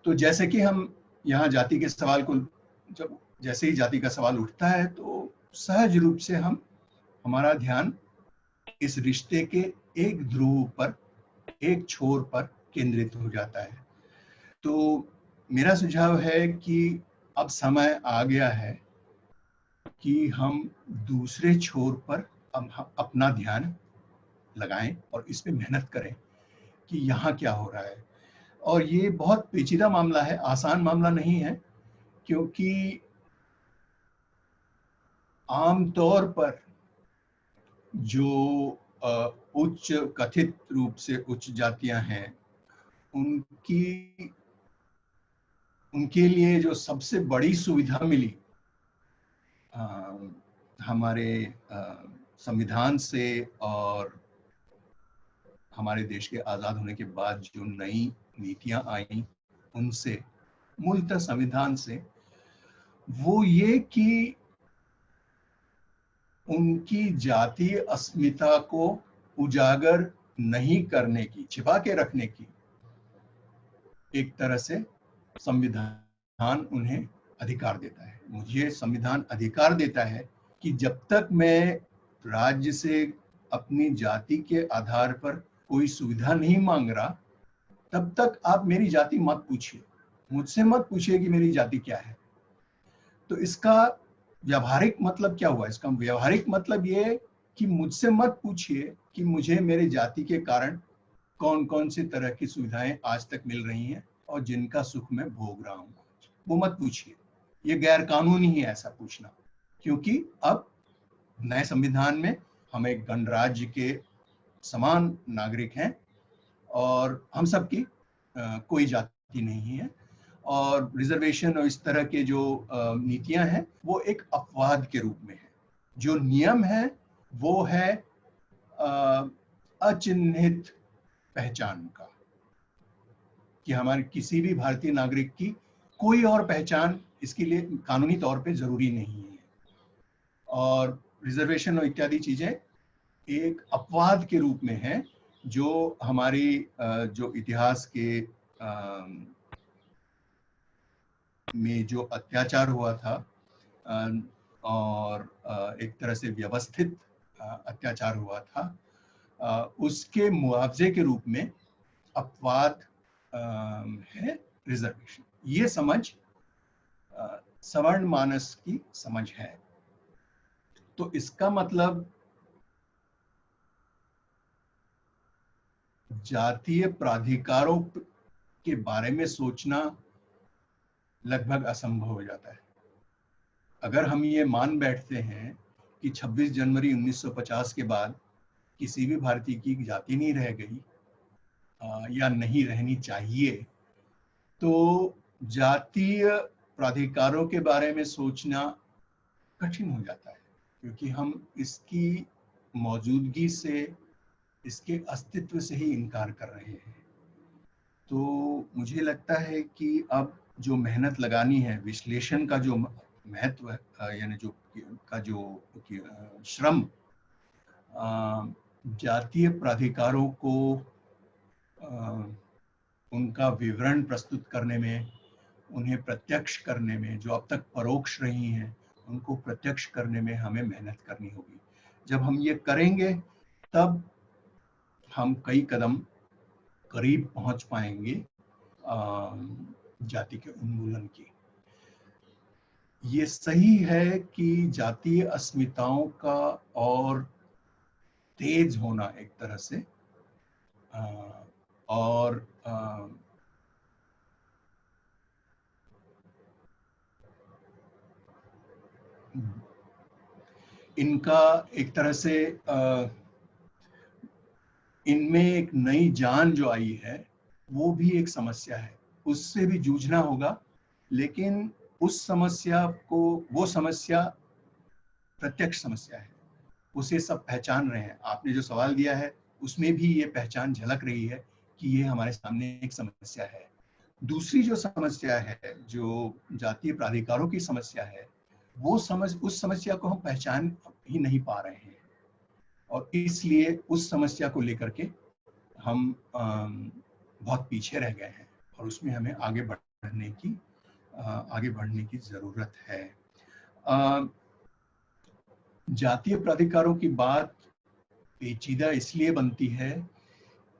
S2: तो जैसे कि हम यहाँ जाति के सवाल को जैसे ही जाति का सवाल उठता है तो सहज रूप से हमारा ध्यान इस रिश्ते के एक ध्रुव पर, एक छोर पर केंद्रित हो जाता है। तो मेरा सुझाव है कि अब समय आ गया है कि हम दूसरे छोर पर अपना ध्यान लगाएं और इस पे मेहनत करें कि यहाँ क्या हो रहा है। और ये बहुत पेचीदा मामला है, आसान मामला नहीं है, क्योंकि आमतौर पर जो उच्च कथित रूप से उच्च जातियां हैं, उनकी उनके लिए जो सबसे बड़ी सुविधा मिली हमारे संविधान से और हमारे देश के आज़ाद होने के बाद जो नई नीतियां आई उनसे, मूलतः संविधान से, वो ये कि उनकी जातीय अस्मिता को उजागर नहीं करने की, छिपा के रखने की एक तरह से संविधान उन्हें अधिकार देता है। मुझे संविधान अधिकार देता है कि जब तक मैं राज्य से अपनी जाति के आधार पर कोई सुविधा नहीं मांग रहा, तब तक आप मेरी जाति मत पूछिए, मुझसे मत पूछिए कि मेरी जाति क्या है। तो इसका व्यावहारिक मतलब क्या हुआ? इसका व्यावहारिक मतलब ये कि मुझसे मत पूछिए कि मुझे मेरे जाति के कारण कौन कौन सी तरह की सुविधाएं आज तक मिल रही हैं और जिनका सुख मैं भोग रहा हूं, वो मत पूछिए। ये गैर कानूनी है ऐसा पूछना, क्योंकि अब नए संविधान में हम एक गणराज्य के समान नागरिक हैं और हम सबकी कोई जाति नहीं है। और रिजर्वेशन और इस तरह के जो नीतियां हैं वो एक अपवाद के रूप में है। जो नियम है वो है अचिन्हित पहचान का, कि हमारे किसी भी भारतीय नागरिक की कोई और पहचान इसके लिए कानूनी तौर पे जरूरी नहीं है। और रिजर्वेशन और इत्यादि चीजें एक अपवाद के रूप में है, जो हमारी जो इतिहास के में जो अत्याचार हुआ था और एक तरह से व्यवस्थित अत्याचार हुआ था, उसके मुआवजे के रूप में अपवाद है रिजर्वेशन। ये समझ सवर्ण मानस की समझ है। तो इसका मतलब जातीय प्राधिकारों के बारे में सोचना लगभग असंभव हो जाता है। अगर हम ये मान बैठते हैं कि 26 जनवरी 1950 के बाद किसी भी भारतीय की जाति नहीं रह गई या नहीं रहनी चाहिए, तो जातीय प्राधिकारों के बारे में सोचना कठिन हो जाता है, क्योंकि हम इसकी मौजूदगी से, इसके अस्तित्व से ही इनकार कर रहे हैं। तो मुझे लगता है कि अब जो मेहनत लगानी है, विश्लेषण का जो महत्व यानी जो श्रम जातीय प्राधिकारों को उनका विवरण प्रस्तुत करने में, उन्हें प्रत्यक्ष करने में, जो अब तक परोक्ष रही हैं उनको प्रत्यक्ष करने में हमें मेहनत करनी होगी। जब हम ये करेंगे तब हम कई कदम करीब पहुंच पाएंगे जाति के उन्मूलन की। ये सही है कि जातीय अस्मिताओं का और तेज होना एक तरह से और इनका एक तरह से इनमें एक नई जान जो आई है वो भी एक समस्या है, उससे भी जूझना होगा। लेकिन उस समस्या को, वो समस्या प्रत्यक्ष समस्या है, उसे सब पहचान रहे हैं। आपने जो सवाल दिया है उसमें भी ये पहचान झलक रही है कि ये हमारे सामने एक समस्या है। दूसरी जो समस्या है, जो जातीय प्राधिकारों की समस्या है, वो उस समस्या को हम पहचान ही नहीं पा रहे हैं और इसलिए उस समस्या को लेकर के हम बहुत पीछे रह गए हैं और उसमें हमें आगे बढ़ने की जरूरत है। जातीय प्राधिकारों की बात पेचीदा इसलिए बनती है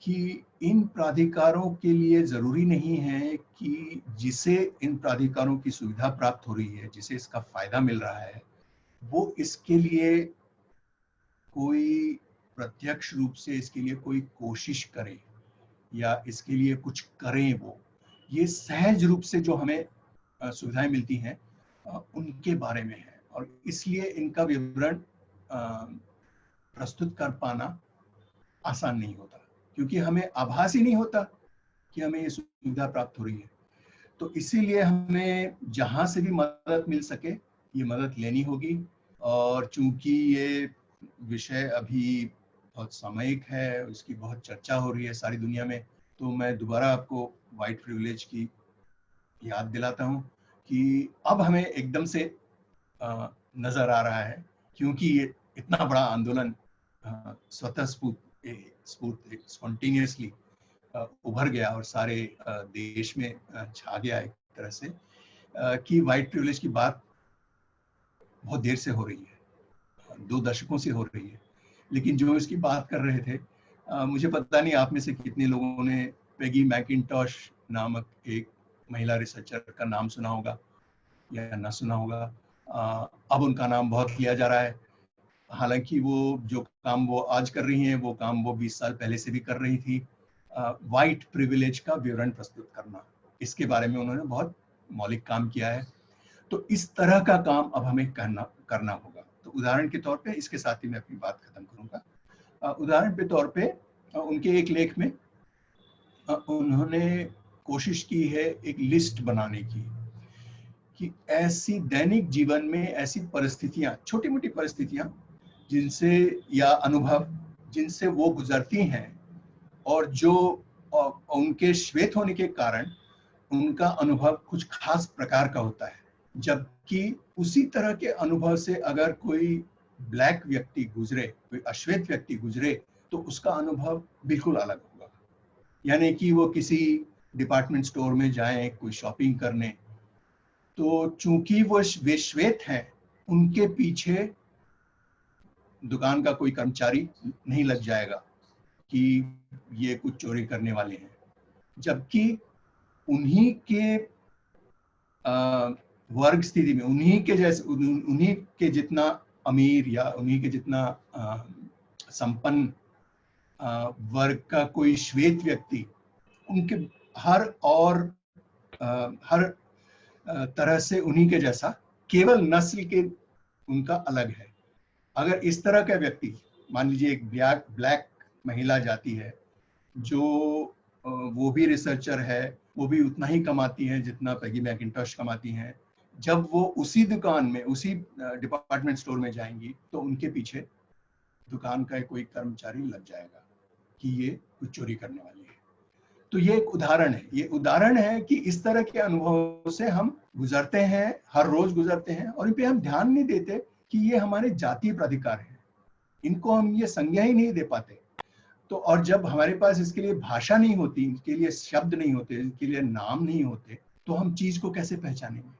S2: कि इन प्राधिकारों के लिए जरूरी नहीं है कि जिसे इन प्राधिकारों की सुविधा प्राप्त हो रही है, जिसे इसका फायदा मिल रहा है, वो इसके लिए कोई प्रत्यक्ष रूप से इसके लिए कोई कोशिश करे या इसके लिए कुछ करें, वो ये सहज रूप से जो हमें सुविधाएं मिलती हैं उनके बारे में है। और इसलिए इनका विवरण प्रस्तुत कर पाना आसान नहीं होता, क्योंकि हमें आभास ही नहीं होता कि हमें ये सुविधा प्राप्त हो रही है। तो इसीलिए हमें जहां से भी मदद मिल सके ये मदद लेनी होगी। और चूंकि ये विषय अभी बहुत सामयिक है, उसकी बहुत चर्चा हो रही है सारी दुनिया में, तो मैं दोबारा आपको वाइट प्रिविलेज की याद दिलाता हूँ कि अब हमें एकदम से नजर आ रहा है, क्योंकि ये इतना बड़ा आंदोलन स्वतः स्पॉन्टेनियसली उभर गया और सारे देश में छा गया एक तरह से, कि वाइट प्रिविलेज की बात बहुत देर से हो रही है, 2 दशकों से हो रही है। लेकिन जो इसकी बात कर रहे थे, मुझे पता नहीं आप में से कितने लोगों ने पेगी मैकिन्टॉश नामक एक महिला रिसर्चर का नाम सुना होगा या ना सुना होगा। अब उनका नाम बहुत लिया जा रहा है, हालांकि वो जो काम वो आज कर रही हैं वो काम वो 20 साल पहले से भी कर रही थी। वाइट प्रिविलेज का विवरण प्रस्तुत करना, इसके बारे में उन्होंने बहुत मौलिक काम किया है। तो इस तरह का काम अब हमें करना होगा। तो उदाहरण के तौर पे, इसके साथ ही मैं अपनी बात खत्म करूंगा। उदाहरण के तौर पे उनके एक लेख में उन्होंने कोशिश की है एक लिस्ट बनाने की कि ऐसी दैनिक जीवन में ऐसी परिस्थितियां, छोटी मोटी परिस्थितियां जिनसे या अनुभव जिनसे वो गुजरती हैं और जो उनके श्वेत होने के कारण उनका अनुभव कुछ खास प्रकार का होता है, जबकि उसी तरह के अनुभव से अगर कोई ब्लैक व्यक्ति गुजरे, कोई अश्वेत व्यक्ति गुजरे, तो उसका अनुभव बिल्कुल अलग होगा। यानी कि वो किसी डिपार्टमेंट स्टोर में जाएं कोई शॉपिंग करने, तो चूंकि वे श्वेत हैं, उनके पीछे दुकान का कोई कर्मचारी नहीं लग जाएगा कि ये कुछ चोरी करने वाले हैं, जबकि उन्हीं के वर्ग स्थिति में, उन्हीं के जैसे, उन्हीं के जितना अमीर या उन्हीं के जितना संपन्न वर्ग का कोई श्वेत व्यक्ति, उनके हर तरह से उन्हीं के जैसा, केवल नस्ल के उनका अलग है। अगर इस तरह का व्यक्ति, मान लीजिए एक ब्लैक महिला जाती है, जो वो भी रिसर्चर है, वो भी उतना ही कमाती हैं जितना पेगी मैकिन्टॉश कमाती हैं, जब वो उसी दुकान में, उसी डिपार्टमेंट स्टोर में जाएंगी, तो उनके पीछे दुकान का कोई कर्मचारी लग जाएगा कि ये कुछ चोरी करने वाली है। तो ये एक उदाहरण है, ये उदाहरण है कि इस तरह के अनुभवों से हम गुजरते हैं, हर रोज गुजरते हैं, और इन पे हम ध्यान नहीं देते कि ये हमारे जातीय प्राधिकार है, इनको हम ये संज्ञा ही नहीं दे पाते। तो और जब हमारे पास इसके लिए भाषा नहीं होती, इसके लिए शब्द नहीं होते, इसके लिए नाम नहीं होते, तो हम चीज को कैसे पहचानेंगे?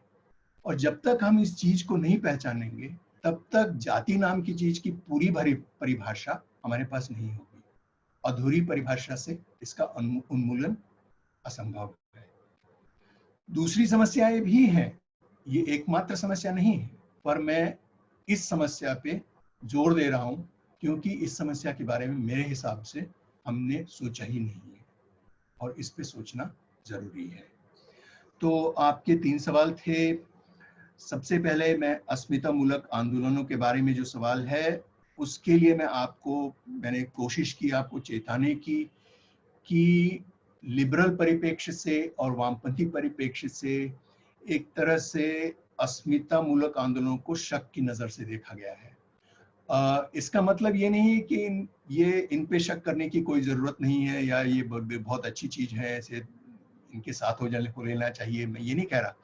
S2: और जब तक हम इस चीज को नहीं पहचानेंगे, तब तक जाति नाम की चीज की पूरी भरी परिभाषा हमारे पास नहीं होगी। अधूरी परिभाषा से इसका उन्मूलन असंभव है। दूसरी समस्याएं भी हैं, ये एकमात्र समस्या नहीं है, पर मैं इस समस्या पे जोर दे रहा हूं क्योंकि इस समस्या के बारे में मेरे हिसाब से हमने सोचा ही नहीं है और इस पे सोचना जरूरी है। तो आपके 3 सवाल थे। सबसे पहले मैं अस्मिता मूलक आंदोलनों के बारे में जो सवाल है, उसके लिए मैंने कोशिश की आपको चेताने की कि लिबरल परिप्रेक्ष्य से और वामपंथी परिप्रेक्ष्य से एक तरह से अस्मिता मूलक आंदोलनों को शक की नजर से देखा गया है। इसका मतलब ये नहीं है कि इन पे शक करने की कोई जरूरत नहीं है या ये बहुत अच्छी चीज है, ऐसे इनके साथ हो लेना चाहिए, मैं ये नहीं कह रहा।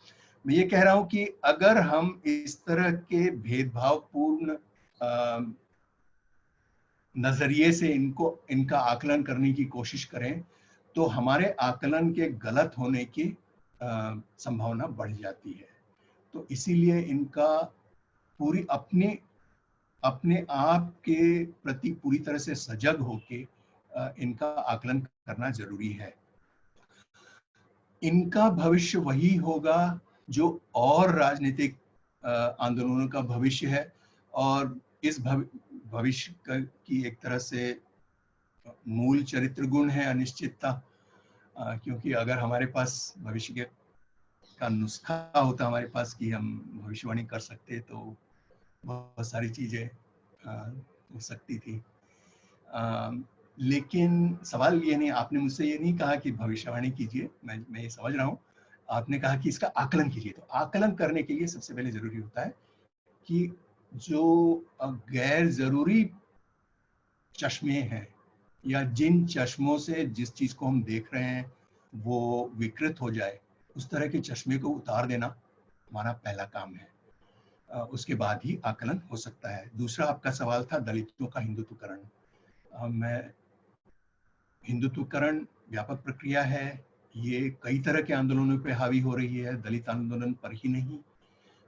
S2: मैं ये कह रहा हूं कि अगर हम इस तरह के भेदभावपूर्ण नजरिए से इनका आकलन करने की कोशिश करें, तो हमारे आकलन के गलत होने की संभावना बढ़ जाती है। तो इसीलिए इनका पूरी अपने आप के प्रति पूरी तरह से सजग होके इनका आकलन करना जरूरी है। इनका भविष्य वही होगा जो और राजनीतिक आंदोलनों का भविष्य है, और इस भविष्य की एक तरह से मूल चरित्र गुण है अनिश्चितता, क्योंकि अगर हमारे पास भविष्य के का नुस्खा होता हमारे पास कि हम भविष्यवाणी कर सकते तो बहुत सारी चीजें हो सकती थी। लेकिन सवाल ये नहीं, आपने मुझसे ये नहीं कहा कि भविष्यवाणी कीजिए, मैं ये समझ रहा हूँ, आपने कहा कि इसका आकलन कीजिए। तो आकलन करने के लिए सबसे पहले जरूरी होता है कि जो गैर जरूरी चश्मे हैं या जिन चश्मों से जिस चीज को हम देख रहे हैं वो विकृत हो जाए, उस तरह के चश्मे को उतार देना हमारा पहला काम है। उसके बाद ही आकलन हो सकता है। दूसरा आपका सवाल था दलितों का हिंदुत्वकरण। मैं हिंदुत्वकरण व्यापक प्रक्रिया है, ये कई तरह के आंदोलनों पे हावी हो रही है, दलित आंदोलन पर ही नहीं।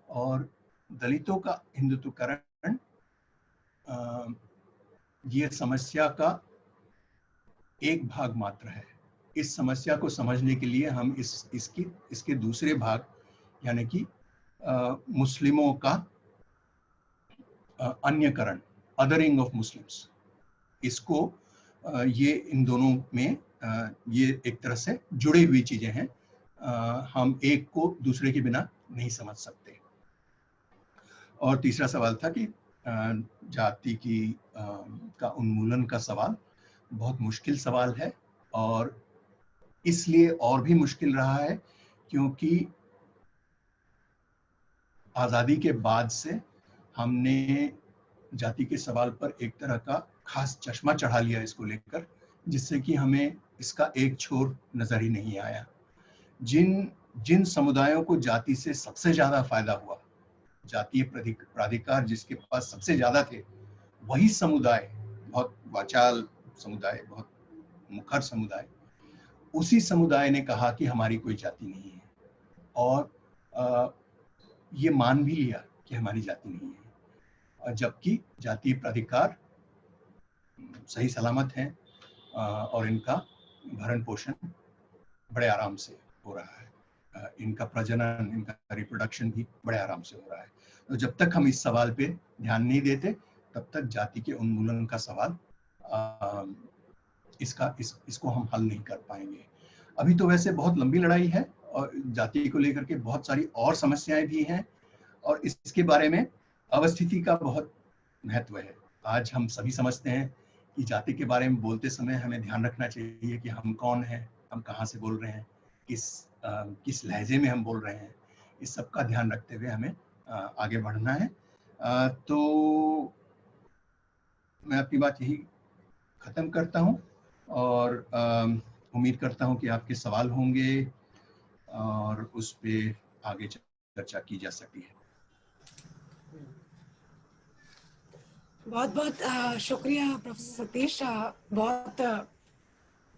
S2: और दलितों का हिंदुत्वकरण ये समस्या का एक भाग मात्र है। इस समस्या को समझने के लिए हम इसके दूसरे भाग यानी कि मुस्लिमों का अन्यकरण, अदरिंग ऑफ मुस्लिम्स, इसको ये इन दोनों में ये एक तरह से जुड़ी हुई चीजें हैं। हम एक को दूसरे के बिना नहीं समझ सकते। और तीसरा सवाल था कि जाति की का उन्मूलन का सवाल बहुत मुश्किल सवाल है, और इसलिए और भी मुश्किल रहा है क्योंकि आजादी के बाद से हमने जाति के सवाल पर एक तरह का खास चश्मा चढ़ा लिया इसको लेकर, जिससे कि हमें इसका एक छोर नजर ही नहीं आया। जिन समुदायों को जाति से सबसे ज्यादा फायदा हुआ, जातीय प्राधिकार जिसके पास सबसे ज्यादा थे, वही समुदाय, बहुत वाचाल समुदाय, बहुत मुखर समुदाय, उसी समुदाय ने कहा कि हमारी कोई जाति नहीं है, और ये मान भी लिया कि हमारी जाति नहीं है, जबकि जातीय प्राधिकार सही सलामत हैं और इनका भरण पोषण बड़े आराम से हो रहा है, इनका प्रजनन, इनका रिप्रोडक्शन भी बड़े आराम से हो रहा है। तो जब तक हम इस सवाल पे ध्यान नहीं देते तब तक जाति के उन्मूलन का सवाल इसको हम हल नहीं कर पाएंगे। अभी तो वैसे बहुत लंबी लड़ाई है और जाति को लेकर के बहुत सारी और समस्याएं भी हैं, और इसके बारे में अवस्थिति का बहुत महत्व है। आज हम सभी समझते हैं कि जाति के बारे में बोलते समय हमें ध्यान रखना चाहिए कि हम कौन हैं, हम कहाँ से बोल रहे हैं, किस लहजे में हम बोल रहे हैं। इस सब का ध्यान रखते हुए हमें आगे बढ़ना है। तो मैं अपनी बात यही खत्म करता हूँ और उम्मीद करता हूँ कि आपके सवाल होंगे और उस पे आगे चर्चा की जा सकती है।
S1: बहुत बहुत शुक्रिया प्रोफेसर सतीश। बहुत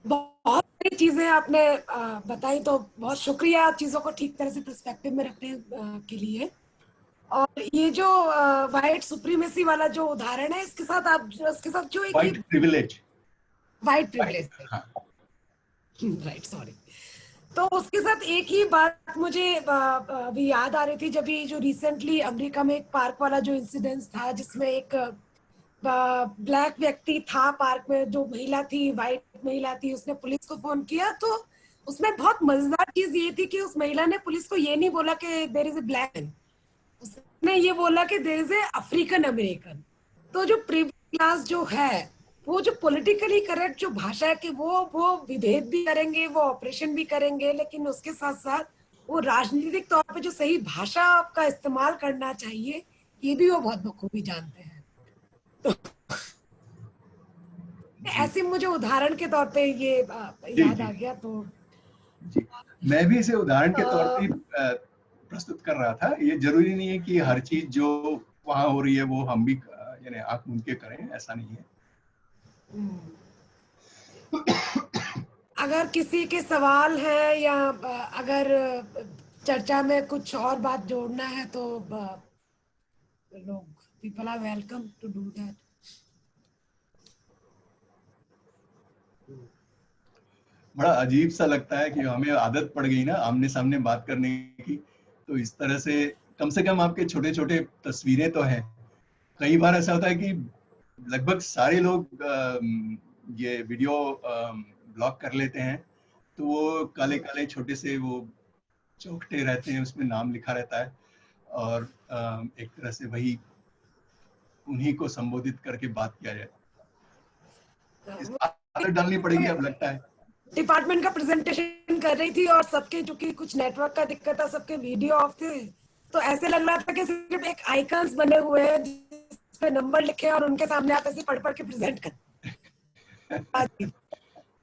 S1: बहुत सारी चीजें आपने बताई, तो बहुत शुक्रिया चीजों को ठीक तरह से पर्सपेक्टिव में रखने के लिए। और ये जो वाइट सुप्रीमेसी वाला जो उदाहरण है, इसके साथ जो एक
S2: वाइट प्रिविलेज,
S1: राइट, सॉरी, तो उसके साथ एक ही बात मुझे अभी याद आ रही थी, जब ये जो रिसेंटली अमेरिका में एक पार्क वाला जो इंसिडेंट था, जिसमें एक ब्लैक व्यक्ति था पार्क में, जो महिला थी, वाइट महिला थी, उसने पुलिस को फोन किया। तो उसमें बहुत मजेदार चीज ये थी कि उस महिला ने पुलिस को ये नहीं बोला कि there is a black man, उसने ये बोला कि there is a African American. तो जो प्रिविलेज क्लास जो है, वो जो पॉलिटिकली करेक्ट जो भाषा है कि वो विभेद भी करेंगे, वो ऑपरेशन भी करेंगे, लेकिन उसके साथ साथ वो राजनीतिक तौर पे जो सही भाषा का इस्तेमाल करना चाहिए, ये भी वो बहुत बखूबी जानते हैं। तो ऐसे मुझे उदाहरण के तौर पे ये याद आ गया। तो
S2: जी, मैं भी इसे उदाहरण के तौर पे प्रस्तुत कर रहा था। ये जरूरी नहीं है कि हर चीज जो वहां हो रही है वो हम भी यानी आंख मूंद के करें, ऐसा नहीं है।
S1: अगर किसी के सवाल है या अगर चर्चा में कुछ और बात जोड़ना है तो लोग, people are welcome to do that.
S2: बड़ा अजीब सा लगता है कि हमें आदत पड़ गई ना आमने सामने बात करने की, तो इस तरह से कम आपके छोटे छोटे तस्वीरें तो हैं। कई बार ऐसा होता है कि लगभग सारे लोग ये वीडियो ब्लॉक कर लेते हैं, तो वो काले काले छोटे से वो चौखटे रहते हैं, उसमें नाम लिखा रहता है, और एक तरह से वही उन्हीं को संबोधित करके बात किया जाए। इस आदत डालनी पड़ेगी अब लगता है।
S1: डिपार्टमेंट का प्रेजेंटेशन कर रही थी और सबके, चूंकि कुछ नेटवर्क का दिक्कत था, सबके वीडियो ऑफ थे, तो ऐसे लग रहा था कि सिर्फ एक आइकन्स बने हुए हैं जिस पे नंबर लिखे और उनके सामने आप ऐसे पढ़ पढ़ के प्रेजेंट कर।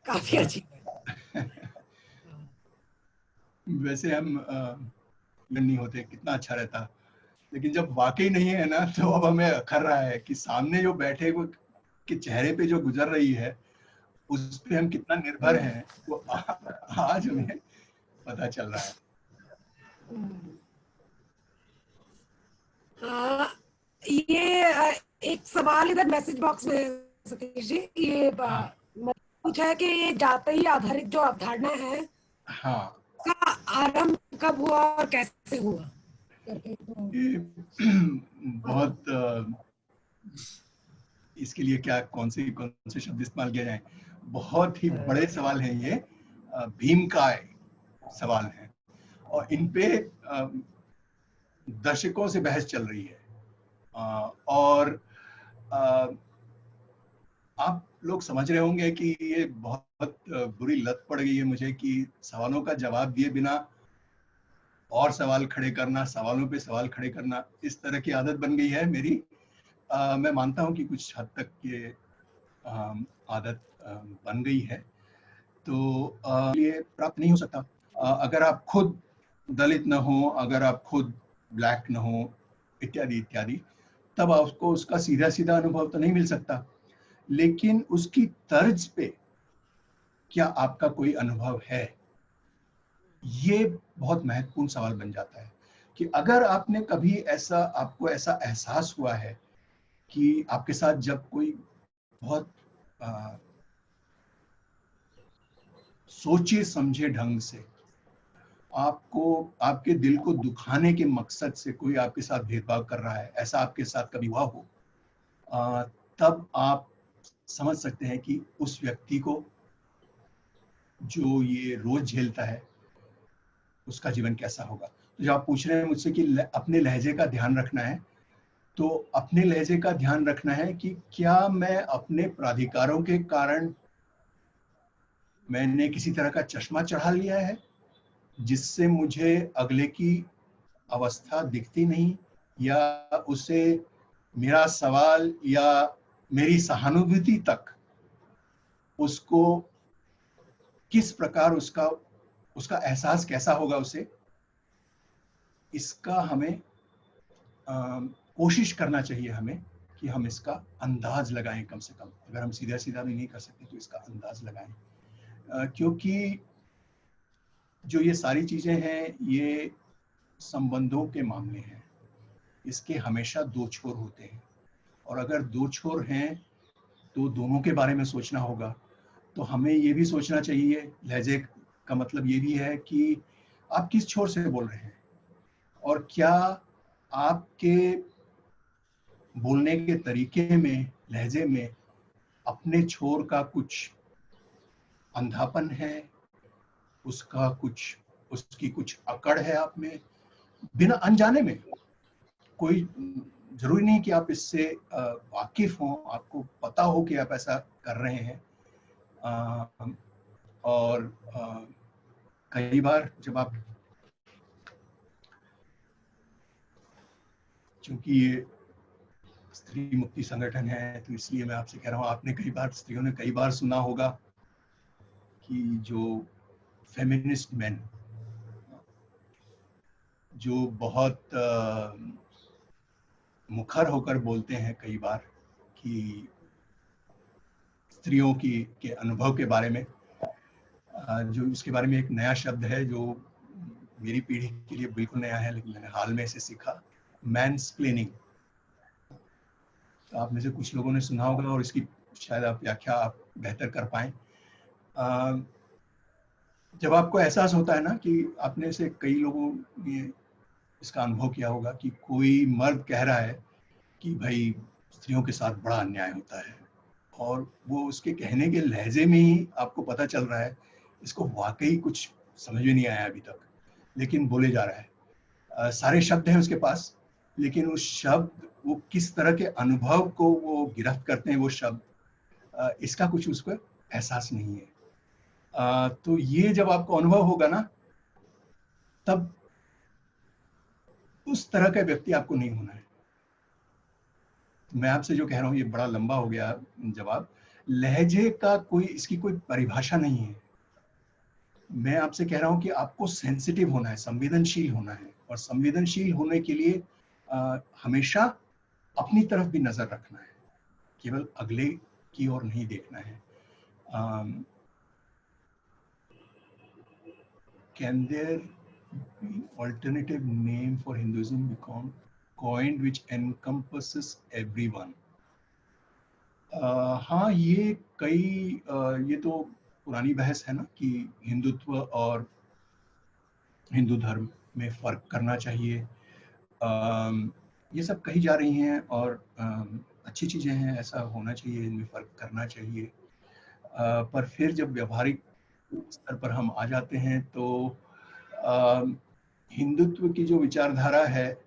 S1: काफी अजीब है।
S2: वैसे हम नहीं होते कितना अच्छा रहता, लेकिन जब वाकई नहीं है ना, तो अब हमें अखर रहा है कि सामने जो बैठे हुए के चेहरे पे जो गुजर रही है उस पे हम कितना निर्भर हैं, वो आज हमें पता चल रहा है।
S1: हाँ, ये एक सवाल इधर मैसेज बॉक्स में सतीश जी, ये
S2: हाँ
S1: पूछा है कि ये जाति आधारित जो अवधारणा है
S2: हाँ,
S1: का आरंभ कब हुआ और कैसे हुआ?
S2: ये बहुत इसके लिए क्या कौन से शब्द इस्तेमाल किया जाए, बहुत ही बड़े सवाल हैं ये, भीमकाय सवाल हैं, और इन पे दशकों से बहस चल रही है। और आप लोग समझ रहे होंगे कि ये बहुत बुरी लत पड़ गई है मुझे कि सवालों का जवाब दिए बिना और सवाल खड़े करना, सवालों पे सवाल खड़े करना, इस तरह की आदत बन गई है मेरी। मैं मानता हूं कि कुछ हद तक ये आदत बन गई है, तो ये प्राप्त नहीं हो सकता अगर आप खुद दलित न हो, अगर आप खुद ब्लैक न हो, इत्यादि इत्यादि, तब आपको उसका सीधा सीधा अनुभव तो नहीं मिल सकता, लेकिन उसकी तर्ज पे क्या आपका कोई अनुभव है, ये बहुत महत्वपूर्ण सवाल बन जाता है। कि अगर आपने कभी ऐसा, आपको ऐसा एहसास हुआ है कि आपके साथ जब कोई बहुत सोचे समझे ढंग से आपको, आपके दिल को दुखाने के मकसद से कोई आपके साथ भेदभाव कर रहा है, ऐसा आपके साथ कभी हुआ हो, तब आप समझ सकते हैं कि उस व्यक्ति को जो ये रोज झेलता है उसका जीवन कैसा होगा। तो जब आप पूछ रहे हैं मुझसे कि अपने लहजे का ध्यान रखना है, तो अपने लहजे का ध्यान रखना है कि क्या मैं अपने प्राधिकारों के कारण मैंने किसी तरह का चश्मा चढ़ा लिया है जिससे मुझे अगले की अवस्था दिखती नहीं, या उसे मेरा सवाल या मेरी सहानुभूति तक उसको किस प्रकार उसका एहसास कैसा होगा उसे, इसका हमें कोशिश करना चाहिए हमें कि हम इसका अंदाज लगाएं। कम से कम अगर हम सीधा सीधा भी नहीं कर सकते तो इसका अंदाज लगाएं, क्योंकि जो ये सारी चीजें हैं ये संबंधों के मामले हैं, इसके हमेशा दो छोर होते हैं, और अगर दो छोर हैं तो दोनों के बारे में सोचना होगा। तो हमें ये भी सोचना चाहिए, लहजे का मतलब ये भी है कि आप किस छोर से बोल रहे हैं, और क्या आपके बोलने के तरीके में, लहजे में अपने छोर का कुछ अंधापन है, उसका कुछ, उसकी कुछ अकड़ है आप में, बिना अनजाने में। कोई जरूरी नहीं कि आप इससे वाकिफ हों, आपको पता हो कि आप ऐसा कर रहे हैं। और कई बार जब आप, चूंकि ये स्त्री मुक्ति संगठन है तो इसलिए मैं आपसे कह रहा हूँ, आपने कई बार, स्त्रियों ने कई बार सुना होगा कि जो फेमिनिस्ट मैन जो बहुत मुखर होकर बोलते हैं कई बार कि स्त्रियों की के अनुभव के बारे में, जो उसके बारे में एक नया शब्द है जो मेरी पीढ़ी के लिए बिल्कुल नया है, लेकिन मैंने हाल में इसे सीखा, मैंसप्लेनिंग। तो आप में से कुछ लोगों ने सुना होगा और इसकी शायद आप व्याख्या आप बेहतर कर पाए। जब आपको एहसास होता है ना कि आपने से कई लोगों ने इसका अनुभव किया होगा कि कोई मर्द कह रहा है कि भाई स्त्रियों के साथ बड़ा अन्याय होता है, और वो उसके कहने के लहजे में ही आपको पता चल रहा है इसको वाकई कुछ समझ में नहीं आया अभी तक, लेकिन बोले जा रहा है। सारे शब्द हैं उसके पास, लेकिन उस शब्द, वो किस तरह के अनुभव को वो गिरफ्त करते हैं वो शब्द, इसका कुछ उसको एहसास नहीं है। तो ये जब आपको अनुभव होगा ना, तब उस तरह का व्यक्ति आपको नहीं होना है। मैं आपसे जो कह रहा हूँ, ये बड़ा लंबा हो गया जवाब। लहजे का कोई, इसकी कोई परिभाषा नहीं है। मैं आपसे कह रहा हूँ कि आपको सेंसिटिव होना है, संवेदनशील होना है, और संवेदनशील होने के लिए हमेशा अपनी तरफ भी नजर रखना है, केवल अगले की ओर नहीं देखना है। Can there be alternative name for Hinduism become coined which encompasses everyone? हाँ, ये कई ये तो पुरानी बहस है ना कि हिंदुत्व और हिंदू धर्म में फर्क करना चाहिए। ये सब कही जा रही हैं, और अच्छी चीजें हैं, ऐसा होना चाहिए, इनमें फर्क करना चाहिए। पर फिर जब व्यवहारिक स्तर पर हम आ जाते हैं तो हिंदुत्व की जो विचारधारा है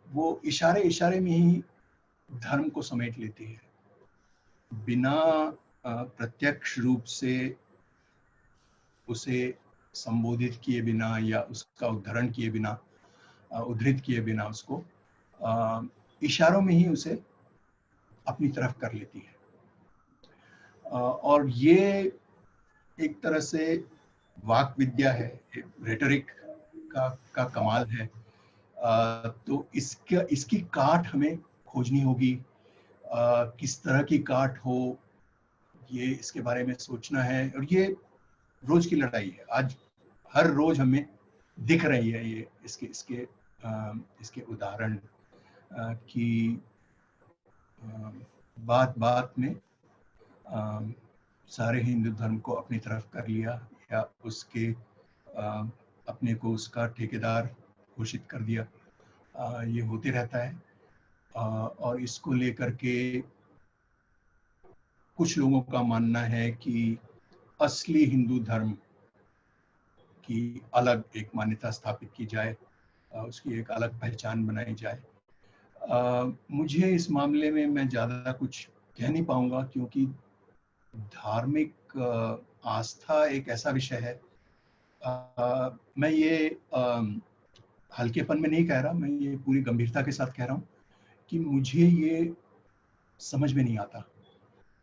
S2: वो इशारे इशारे में ही धर्म को समेट लेती है, बिना प्रत्यक्ष रूप से उसे संबोधित किए बिना या उसका उद्धरण किए बिना, उद्धृत किए बिना, उसको इशारों में ही उसे अपनी तरफ कर लेती है। और ये एक तरह से वाक विद्या है, रेटरिक का कमाल है। तो इसकी काट हमें खोजनी होगी। किस तरह की काट हो, ये इसके बारे में सोचना है, और ये रोज की लड़ाई है। आज हर रोज हमें दिख रही है ये इसके उदाहरण कि बात बात में सारे हिंदू धर्म को अपनी तरफ कर लिया, या उसके अपने को उसका ठेकेदार घोषित कर दिया। ये होते रहता है। और इसको लेकर के कुछ लोगों का मानना है कि असली हिंदू धर्म की अलग एक मान्यता स्थापित की जाए, उसकी एक अलग पहचान बनाई जाए। मुझे इस मामले में मैं ज़्यादा कुछ कह नहीं पाऊंगा, क्योंकि धार्मिक आस्था एक ऐसा विषय है। मैं ये हल्केपन में नहीं कह रहा, मैं ये पूरी गंभीरता के साथ कह रहा हूँ कि मुझे ये समझ में नहीं आता,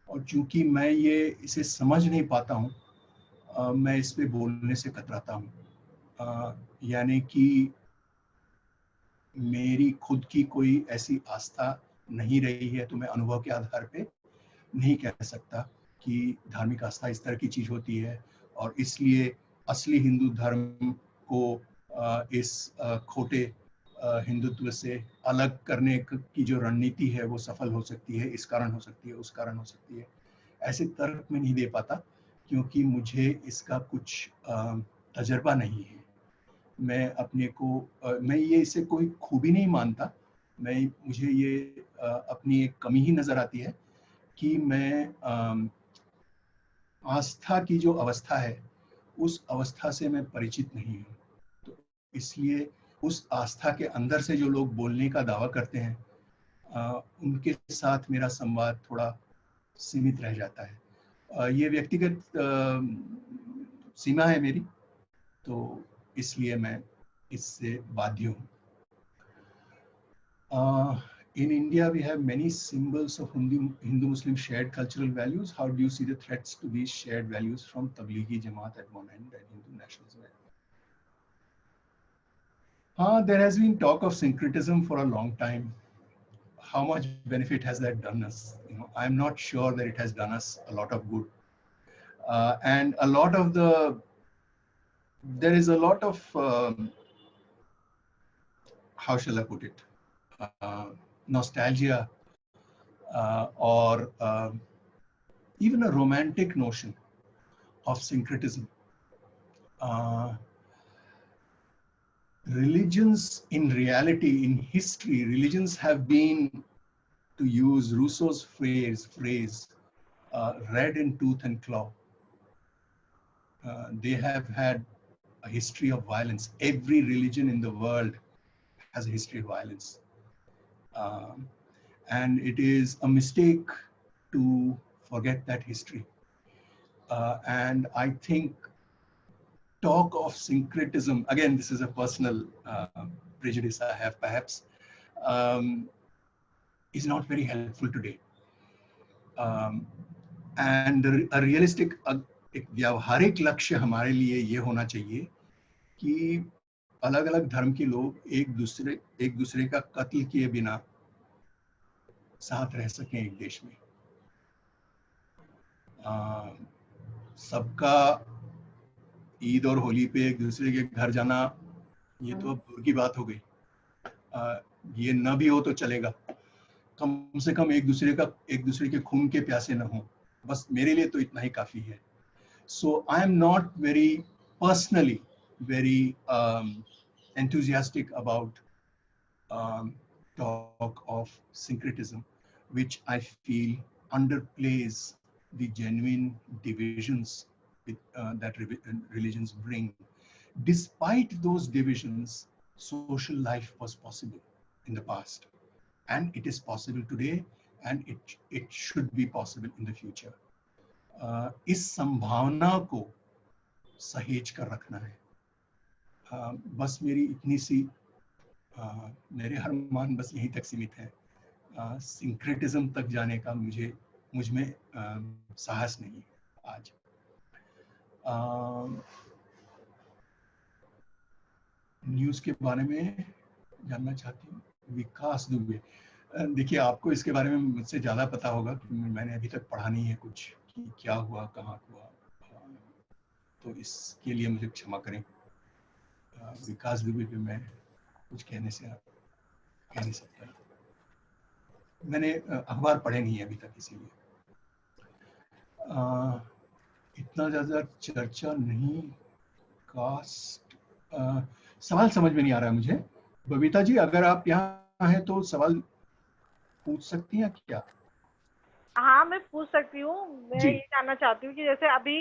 S2: और चूंकि मैं ये इसे समझ नहीं पाता हूँ, मैं इस पे बोलने से कतराता हूँ। यानी कि मेरी खुद की कोई ऐसी आस्था नहीं रही है, तो मैं अनुभव के आधार पे नहीं कह सकता कि धार्मिक आस्था इस तरह की चीज होती है, और इसलिए असली हिंदू धर्म को इस खोटे हिंदुत्व से अलग करने की जो रणनीति है वो सफल हो सकती है, इस कारण हो सकती है, उस कारण हो सकती है। ऐसे तर्क में नहीं दे पाता, क्योंकि मुझे इसका कुछ तजर्बा नहीं है। मैं अपने को मैं ये इसे कोई खूबी नहीं मानता, मुझे ये अपनी एक कमी ही नजर आती है कि मैं आस्था की जो अवस्था है उस अवस्था से मैं परिचित नहीं हूँ। तो इसलिए उस आस्था के अंदर से जो लोग बोलने का दावा करते हैं, उनके साथ मेरा संवाद थोड़ा सीमित रह जाता है। ये व्यक्तिगत सीमा है मेरी, तो इसलिए मैं इससे बाध्य हूँ। In India, we have many symbols of Hindu-Muslim shared cultural values. How do you see the threats to these shared values from Tablighi Jamaat at one end and Hindu nationalism? There has been talk of syncretism for a long time. How much benefit has that done us? I'm not sure that it has done us a lot of good. And a lot of there is a lot of, how shall I put it, nostalgia or even a romantic notion of syncretism. Religions in reality, in history, religions have been to use Rousseau's phrase red in tooth and claw. They have had a history of violence. Every religion in the world has a history of violence. And it is a mistake to forget that history. And I think talk of syncretism, again, this is a personal prejudice I have perhaps, is not very helpful today. And a realistic, एक व्यावहारिक लक्ष्य हमारे लिए ये होना चाहिए कि अलग अलग धर्म के लोग एक दूसरे का कत्ल किए बिना साथ रह सकें एक देश में। सबका ईद और होली पे एक दूसरे के घर जाना ये तो अब दूर की बात हो गई। ये न भी हो तो चलेगा, कम से कम एक दूसरे के खून के प्यासे न हो, बस मेरे लिए तो इतना ही काफी है। So I am not very personally very enthusiastic about talk of syncretism, which I feel underplays the genuine divisions that religions bring. Despite those divisions, social life was possible in the past, and it is possible today, and it should be possible in the future. इस संभावना को सहेज कर रखना है। बस मेरी इतनी सी मेरे अरमान बस यहीं तक सीमित है। सिंक्रेटिज्म तक जाने का मुझ में साहस नहीं आज। न्यूज़ के बारे में जानना चाहती हूँ। विकास दुबे, देखिए आपको इसके बारे में मुझसे ज़्यादा पता होगा, मैंने अभी तक पढ़ा नहीं है कुछ कि क्या हुआ, कहाँ हुआ, तो इसके लिए मुझे क्षमा करें। विकास दुबे पे मैं कुछ कह नहीं सकता। मैंने अखबार पढ़े नहीं है अभी तक, इसीलिए इतना ज़्यादा चर्चा नहीं। कास्ट सवाल समझ में नहीं आ रहा है मुझे। बबीता जी, अगर आप यहाँ हैं तो सवाल पूछ सकती हैं क्या?
S3: हाँ, मैं पूछ सकती हूँ। मैं ये जानना चाहती हूँ कि जैसे अभी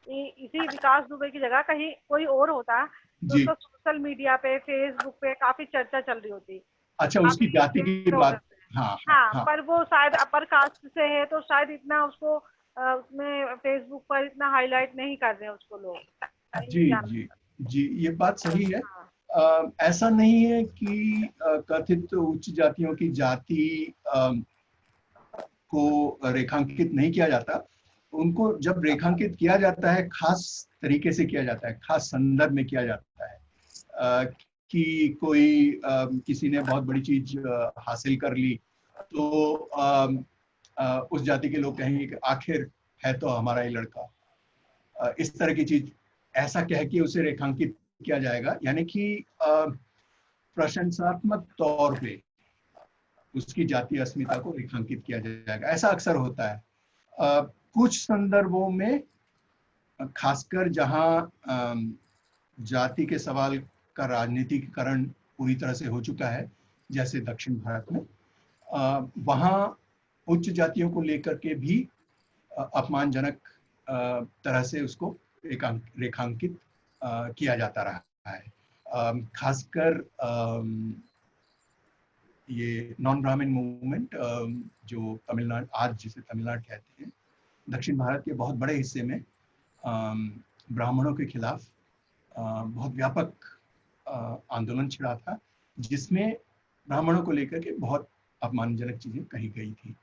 S3: इसी विकास दुबे की जगह कहीं कोई और होता तो उसका सोशल मीडिया पे, फेसबुक पे काफी चर्चा चल रही होती।
S2: अच्छा, उसकी जाति की बात। हाँ,
S3: पर वो शायद अपर कास्ट से है तो शायद इतना उसको उसमें फेसबुक पर इतना हाईलाइट नहीं कर रहे हैं उसको लोग।
S2: जी, ये बात सही है। ऐसा नहीं है कि कथित उच्च जातियों की जाति को रेखांकित नहीं किया जाता। उनको जब रेखांकित किया जाता है, खास तरीके से किया जाता है, खास संदर्भ में किया जाता है। कि कोई किसी ने बहुत बड़ी चीज हासिल कर ली तो उस जाति के लोग कहेंगे कि आखिर है तो हमारा ही लड़का। इस तरह की चीज ऐसा कह के उसे रेखांकित किया जाएगा, यानी कि प्रशंसात्मक तौर पे उसकी जातीय अस्मिता को रेखांकित किया जाएगा। ऐसा अक्सर होता है कुछ संदर्भों में, खासकर जहां जाति के सवाल का राजनीतिकरण पूरी तरह से हो चुका है, जैसे दक्षिण भारत में। वहां उच्च जातियों को लेकर के भी अपमानजनक तरह से उसको रेखांकित किया जाता रहा है। खासकर ये नॉन ब्राह्मण मूवमेंट जो तमिलनाडु, आज जिसे तमिलनाडु कहते हैं, दक्षिण भारत के बहुत बड़े हिस्से में ब्राह्मणों के खिलाफ बहुत व्यापक आंदोलन छिड़ा था, जिसमें ब्राह्मणों को लेकर के बहुत अपमानजनक चीजें कही गई थी।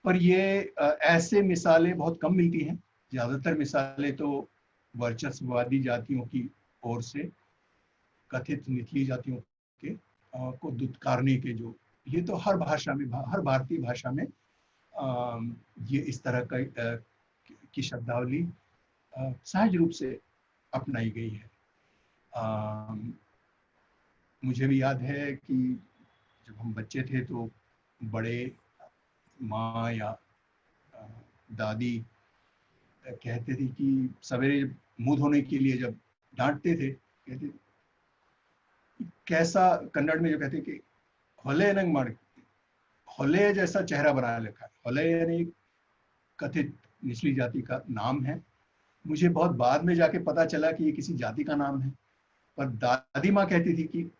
S2: पर ये ऐसे मिसालें बहुत कम मिलती हैं। ज्यादातर मिसालें तो वर्चस्ववादी जातियों की ओर से कथित निचली जातियों के को दुत्कारने के, जो ये तो हर भाषा में, हर भारतीय भाषा में ये इस तरह का की शब्दावली सहज रूप से अपनाई गई है। मुझे भी याद है कि जब हम बच्चे थे तो बड़े माँ या दादी कहते थे कि सवेरे मुंह धोने के लिए जब डांटते थे, कहते कैसा, कन्नड़ में जो कहते कि होले नंग मार, होले जैसा चेहरा बना रखा है। होले यानी कथित निचली जाति का नाम है। मुझे बहुत बाद में जाके पता चला कि ये किसी जाति का नाम है, पर दादी माँ कहती थी कि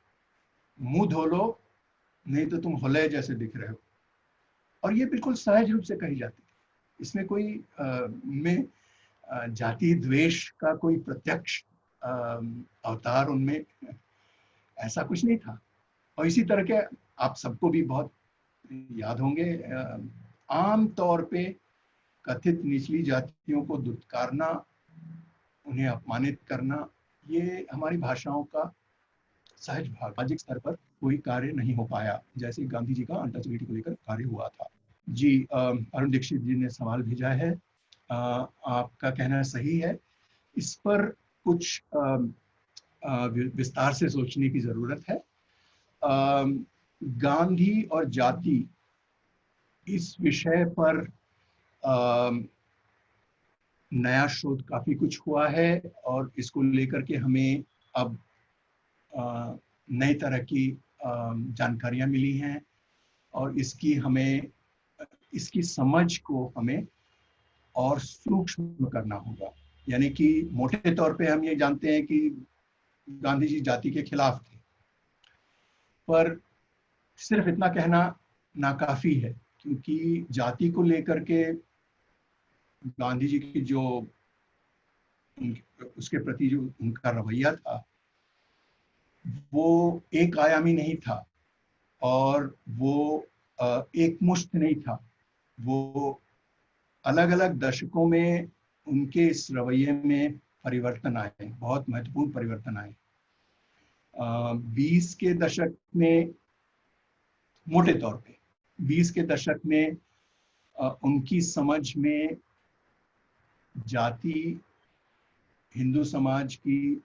S2: मुंह धो लो नहीं तो तुम होले जैसे दिख रहे हो, और ये बिल्कुल सहज रूप से कही जाती थी। इसमें कोई में जाति द्वेष का कोई प्रत्यक्ष अवतार उनमें ऐसा कुछ नहीं था। और इसी तरह के आप सबको भी बहुत याद होंगे, आम तौर पे कथित निचली जातियों को दुत्कारना, उन्हें अपमानित करना, ये हमारी भाषाओं का सहज भाग। सामाजिक स्तर पर कोई कार्य नहीं हो पाया, जैसे गांधी जी का अनटचेबिलिटी को लेकर कार्य हुआ था। जी, अरुण दीक्षित जी ने सवाल भेजा है। आपका कहना सही है, इस पर कुछ विस्तार से सोचने की जरूरत है। गांधी और जाति, इस विषय पर नया शोध काफी कुछ हुआ है, और इसको लेकर के हमें अब नई तरह की जानकारियां मिली हैं, और इसकी समझ को हमें और सूक्ष्म करना होगा। यानी कि मोटे तौर पे हम ये जानते हैं कि गांधी जी जाति के खिलाफ थे, पर सिर्फ इतना कहना नाकाफी है, क्योंकि जाति को लेकर के गांधी जी की जो उसके प्रति जो उनका रवैया था वो एक आयामी नहीं था, और वो एक मुश्त नहीं था। वो अलग अलग दशकों में उनके इस रवैये में परिवर्तन आए, बहुत महत्वपूर्ण परिवर्तन आए। 20 के दशक में, मोटे तौर पे 20 के दशक में उनकी समझ में जाति हिंदू समाज की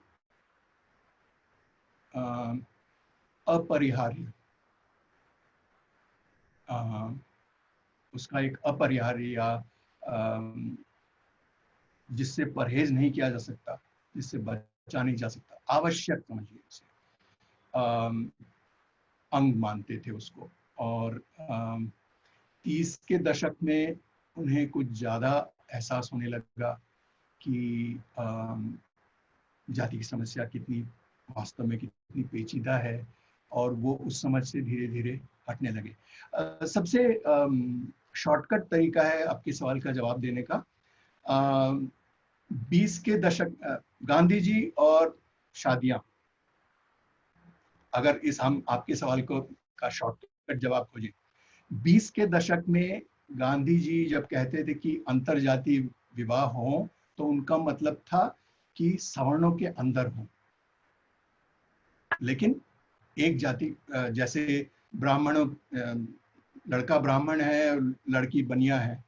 S2: अपरिहार्य, उसका एक अपरिहार्य या जिससे परहेज नहीं किया जा सकता, जिससे बचा नहीं जा सकता, आवश्यक समझिए उसे, अंग मानते थे उसको। और 30 के दशक में उन्हें कुछ ज्यादा एहसास होने लगा कि जाति की समस्या कितनी वास्तव में कितनी पेचीदा है, और वो उस समझ से धीरे धीरे हटने लगे। सबसे शॉर्टकट तरीका है आपके सवाल का जवाब देने का। 20 के दशक, गांधी जी और शादियां, अगर हम आपके सवाल का शॉर्टकट जवाब खोजें, 20 के दशक में गांधी जी जब कहते थे कि अंतरजातीय विवाह हो, तो उनका मतलब था कि सवर्णों के अंदर हो, लेकिन एक जाति, जैसे ब्राह्मणों, लड़का ब्राह्मण है, लड़की बनिया है,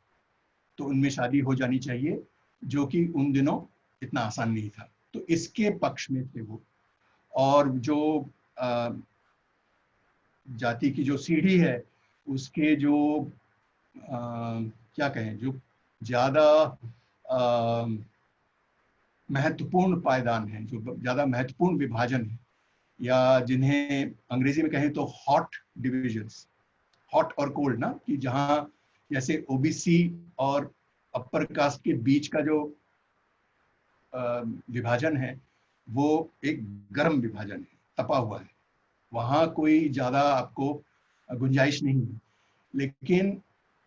S2: तो उनमें शादी हो जानी चाहिए, जो कि उन दिनों इतना आसान नहीं था। तो इसके पक्ष में थे वो। और जो जाति की जो सीढ़ी है, उसके जो क्या कहें, जो ज्यादा महत्वपूर्ण पायदान है, जो ज्यादा महत्वपूर्ण विभाजन है, या जिन्हें अंग्रेजी में कहें तो हॉट डिविजन्स, हॉट और कोल्ड ना, कि जहां जैसे ओबीसी और अपर कास्ट के बीच का जो विभाजन है, वो एक गर्म विभाजन है, तपा हुआ है, वहां कोई ज्यादा आपको गुंजाइश नहीं है। लेकिन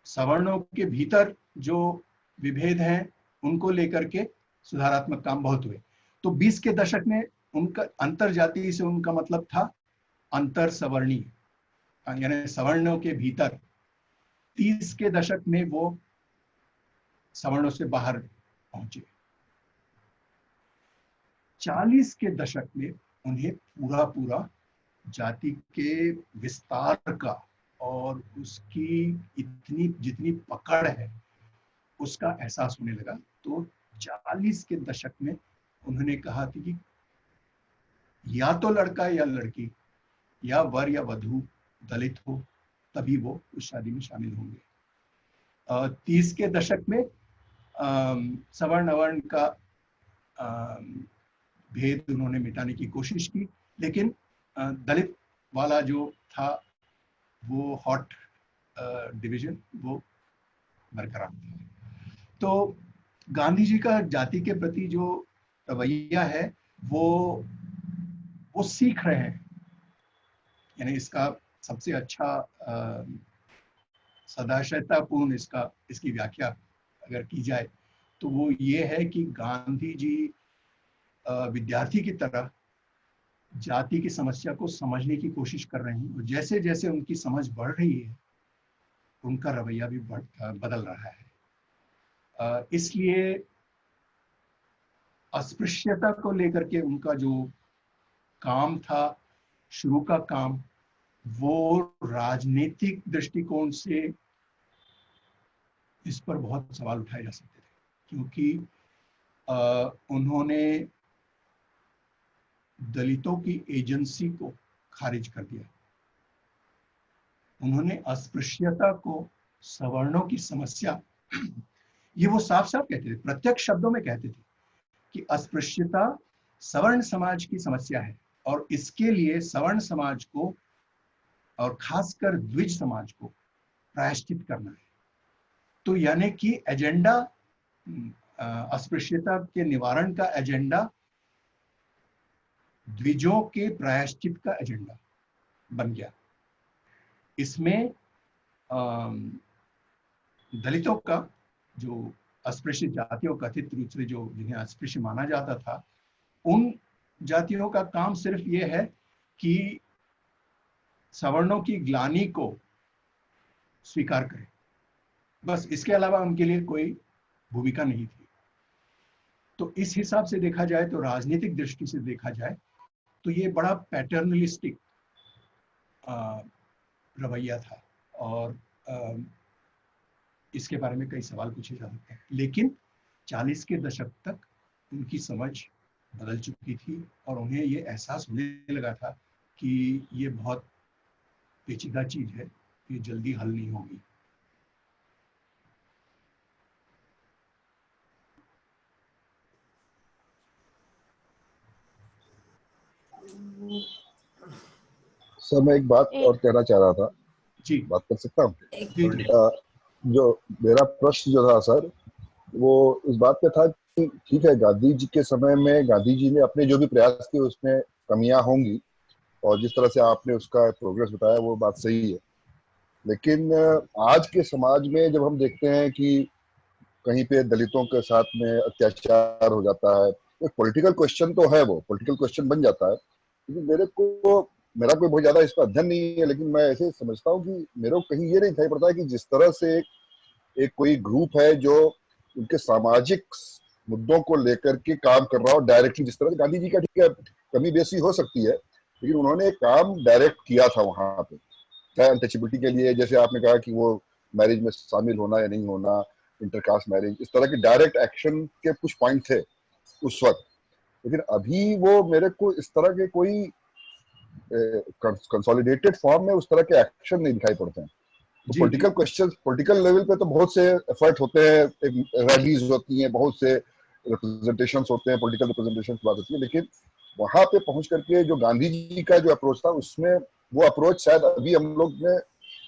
S2: सवर्णों के भीतर जो विभेद हैं, उनको लेकर के सुधारात्मक काम बहुत हुए। तो 20 के दशक में उनका अंतर जाति से उनका मतलब था अंतर सवर्णीय, यानी सवर्णों के भीतर। 30 के दशक में वो सवर्णों से बाहर पहुंचे। 40 के दशक में उन्हें पूरा पूरा जाति के विस्तार का और उसकी इतनी जितनी पकड़ है उसका एहसास होने लगा। तो 40 के दशक में उन्होंने कहा कि या तो लड़का या लड़की, या वर या वधू दलित हो, तभी वो उस शादी में शामिल होंगे। 30 के दशक में सवर्ण अवर्ण का भेद उन्होंने मिटाने की कोशिश की, लेकिन दलित वाला जो था वो हॉट डिवीजन वो बरकरार था। तो गांधी जी का जाति के प्रति जो रवैया है वो सीख रहे हैं। यानी इसका सबसे अच्छा सदाशयतापूर्ण इसकी व्याख्या अगर की जाए तो वो ये है कि गांधी जी विद्यार्थी की तरह जाति की समस्या को समझने की कोशिश कर रहे हैं, और जैसे जैसे उनकी समझ बढ़ रही है उनका रवैया भी बदल रहा है। इसलिए अस्पृश्यता को लेकर के उनका जो काम था, शुरू का काम, वो राजनीतिक दृष्टिकोण से इस पर बहुत सवाल उठाए जा सकते थे, क्योंकि उन्होंने दलितों की एजेंसी को खारिज कर दिया। उन्होंने अस्पृश्यता को, सवर्णों की समस्या, ये वो साफ साफ कहते थे, प्रत्यक्ष शब्दों में कहते थे कि अस्पृश्यता सवर्ण समाज की समस्या है और इसके लिए सवर्ण समाज को और खासकर द्विज समाज को प्रायश्चित करना है। तो यानी कि एजेंडा, अस्पृश्यता के निवारण का एजेंडा द्विजों के प्रायश्चित का एजेंडा बन गया। इसमें दलितों का, जो अस्पृश्य जातियों, कथित रूप से जो जिन्हें अस्पृश्य माना जाता था, उन जातियों का काम सिर्फ ये है कि सवर्णों की ग्लानि को स्वीकार करें, बस। इसके अलावा उनके लिए कोई भूमिका नहीं थी। तो इस हिसाब से देखा जाए, तो राजनीतिक दृष्टि से देखा जाए तो ये बड़ा पैटर्नलिस्टिक रवैया था, और इसके बारे में कई सवाल पूछे जा सकते हैं। लेकिन 40 के दशक तक उनकी समझ बदल चुकी थी और उन्हें ये एहसास होने लगा था कि ये बहुत पेचीदा चीज है, ये जल्दी हल नहीं होगी।
S4: सर मैं एक बात और कहना चाह रहा था,
S2: जी
S4: बात कर सकता हूँ?
S2: जी
S4: जो मेरा प्रश्न जो था सर, वो इस बात पे था कि ठीक है, गांधी जी के समय में गांधी जी ने अपने जो भी प्रयास किए उसमें कमियां होंगी, और जिस तरह से आपने उसका प्रोग्रेस बताया वो बात सही है। लेकिन आज के समाज में जब हम देखते हैं कि कहीं पे दलितों के साथ में अत्याचार हो जाता है, एक पॉलिटिकल क्वेश्चन तो है, वो पॉलिटिकल क्वेश्चन बन जाता है। लेकिन मेरा कोई बहुत ज्यादा इस पर अध्ययन नहीं है, लेकिन मैं ऐसे समझता हूँ कि मेरे को कहीं ये नहीं दिखाई पड़ता है कि जिस तरह से एक कोई ग्रुप है जो उनके सामाजिक मुद्दों को लेकर के काम कर रहा हो डायरेक्टली, जिस तरह से गांधी जी का, ठीक है कमी बेसी हो सकती है, लेकिन उन्होंने एक काम डायरेक्ट किया था वहां पे, चाहे अनटचेबिलिटी के लिए, जैसे आपने कहा कि वो मैरिज में शामिल होना या नहीं होना, इंटरकास्ट मैरिज, इस तरह के डायरेक्ट एक्शन के कुछ पॉइंट थे उस वक्त। लेकिन अभी वो मेरे को इस तरह के कोई कंसोलिडेटेड फॉर्म में उस तरह के एक्शन नहीं दिखाई पड़ते हैं। तो पॉलिटिकल क्वेश्चन, पॉलिटिकल लेवल पे तो बहुत से एफर्ट होते हैं, रैलीज होती हैं, बहुत से रिप्रेजेंटेशंस होते हैं, पॉलिटिकल रिप्रेजेंटेशन की बात होती है, लेकिन वहां पे पहुंच करके जो गांधी जी का जो अप्रोच था, उसमें वो अप्रोच शायद अभी हम लोग ने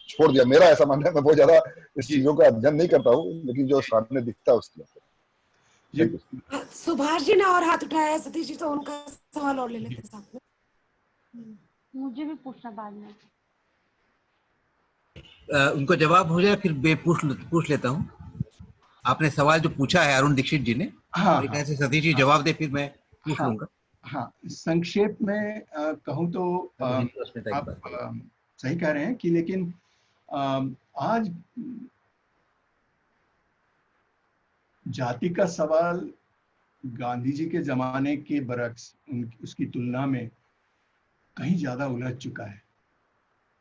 S4: छोड़ दिया। मेरा ऐसा मानना है, मैं बहुत ज्यादा इस चीजों का अध्ययन नहीं करता हूँ, लेकिन जो सामने दिखता है उसकी।
S1: सुभाष जी ने और हाथ उठाया है, सतीश जी, तो उनका सवाल और ले लेते हैं साथ में।
S5: मुझे भी पूछना बाद में।
S6: उनको जवाब हो जाए फिर मैं पूछ लेता हूँ। आपने सवाल जो पूछा है अरुण दीक्षित जी ने, ऐसे सतीश जी जवाब दे, फिर मैं पूछ लूंगा।
S2: हाँ, संक्षेप में कहूँ तो आप सही कह रहे हैं कि, लेकिन आज जाति का सवाल गांधी जी के जमाने के बरक्स उसकी तुलना में कहीं ज्यादा उलझ चुका है,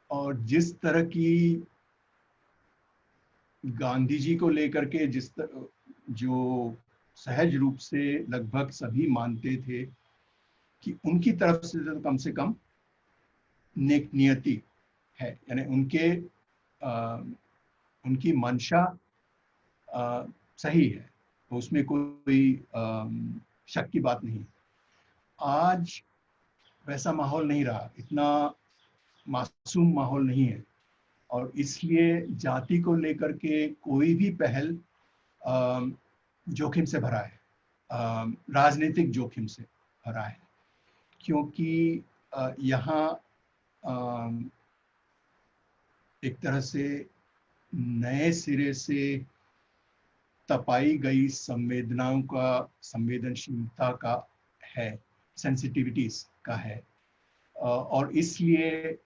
S2: और जिस तरह की गांधी जी को लेकर के जो सहज रूप से लगभग सभी मानते थे कि उनकी तरफ से कम नेक नियति है, यानी उनकी मंशा सही है, उसमें कोई शक की बात नहीं। आज वैसा माहौल नहीं रहा, इतना मासूम माहौल नहीं है। और इसलिए जाति को लेकर के कोई भी पहल जोखिम से भरा है, राजनीतिक जोखिम से भरा है, क्योंकि यहाँ एक तरह से नए सिरे से तपाई गई संवेदनशीलता का है, सेंसिटिविटीज का है, और इसलिए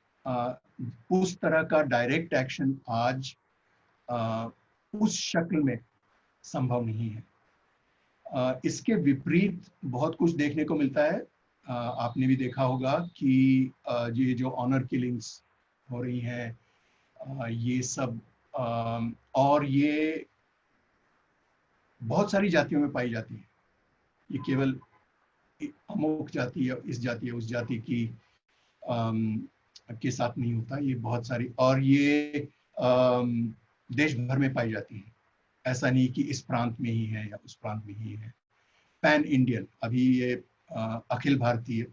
S2: उस तरह का डायरेक्ट एक्शन आज उस शक्ल में संभव नहीं है। इसके विपरीत बहुत कुछ देखने को मिलता है। आपने भी देखा होगा कि ये जो ऑनर किलिंग्स हो रही हैं, ये सब, और ये बहुत सारी जातियों में पाई जाती है। ये केवल अमुक जाति या इस जाति या उस जाति की के साथ नहीं होता, ये बहुत सारी, और ये देश भर में पाई जाती है। ऐसा नहीं कि इस प्रांत में ही है या उस प्रांत में ही है। पैन इंडियन, अभी ये अखिल भारतीय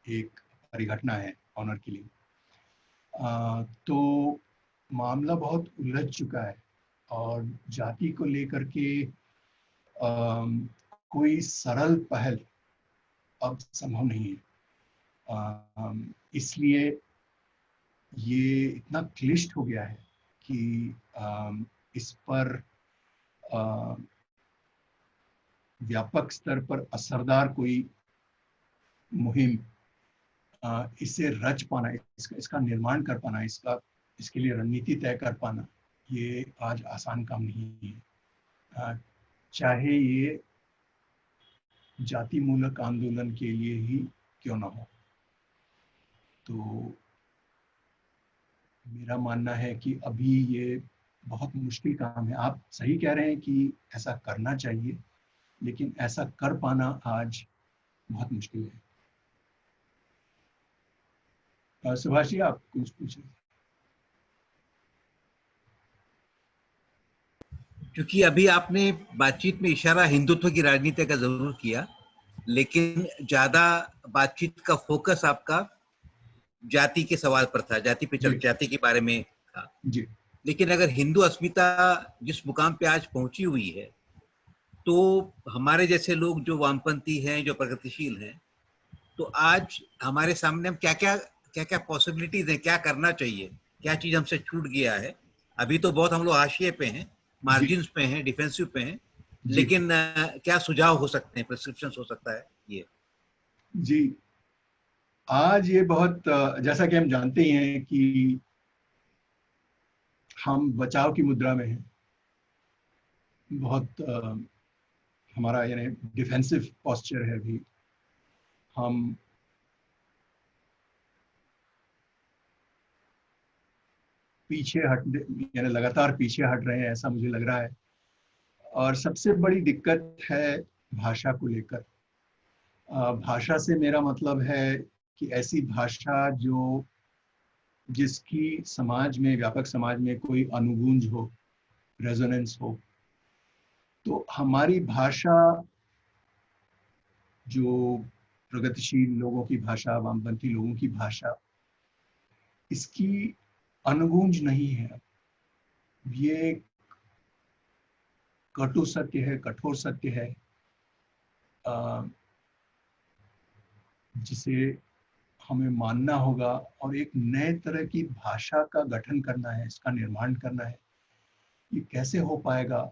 S2: एक परिघटना है ऑनर किलिंग। तो मामला बहुत उलझ चुका है और जाति को लेकर के कोई सरल पहल अब संभव नहीं है। इसलिए ये इतना क्लिष्ट हो गया है कि इस पर व्यापक स्तर पर असरदार कोई मुहिम, इसे रच पाना, इसका निर्माण कर पाना, इसके लिए रणनीति तय कर पाना, ये आज आसान काम नहीं है। चाहे ये जाति मूलक आंदोलन के लिए ही क्यों ना हो। तो मेरा मानना है कि अभी ये बहुत मुश्किल काम है। आप सही कह रहे हैं कि ऐसा करना चाहिए, लेकिन ऐसा कर पाना आज बहुत मुश्किल है। सुभाष जी, आप कुछ पूछें।
S6: क्योंकि अभी आपने बातचीत में इशारा हिंदुत्व की राजनीति का जरूर किया, लेकिन ज्यादा बातचीत का फोकस आपका जाति के सवाल पर था, जाति के बारे में था
S2: जी।
S6: लेकिन अगर हिंदू अस्मिता जिस मुकाम पे आज पहुंची हुई है, तो हमारे जैसे लोग जो वामपंथी हैं, जो प्रगतिशील हैं, तो आज हमारे सामने हम क्या पॉसिबिलिटीज हैं, क्या करना चाहिए, क्या चीज हमसे छूट गया है। अभी तो बहुत हम लोग हाशिए पे हैं, मार्जिन्स पे हैं, डिफेंसिव पे हैं, लेकिन क्या सुझाव हो सकते हैं, प्रिस्क्रिप्शन हो सकता है ये?
S2: जी, आज ये बहुत, जैसा कि हम जानते ही हैं कि हम बचाव की मुद्रा में हैं, बहुत हमारा यानी डिफेंसिव पोस्चर है। अभी हम पीछे यानी लगातार पीछे हट रहे हैं, ऐसा मुझे लग रहा है। और सबसे बड़ी दिक्कत है भाषा को लेकर। भाषा से मेरा मतलब है कि ऐसी भाषा जिसकी समाज में, व्यापक समाज में कोई अनुगूंज हो, रेजोनेंस हो। तो हमारी भाषा, जो प्रगतिशील लोगों की भाषा, वामपंथी लोगों की भाषा, इसकी अनुगूंज नहीं है। ये कटु सत्य है, कठोर सत्य है, जिसे हमें मानना होगा और एक नए तरह की भाषा का गठन करना है, इसका निर्माण करना है। ये कैसे हो पाएगा,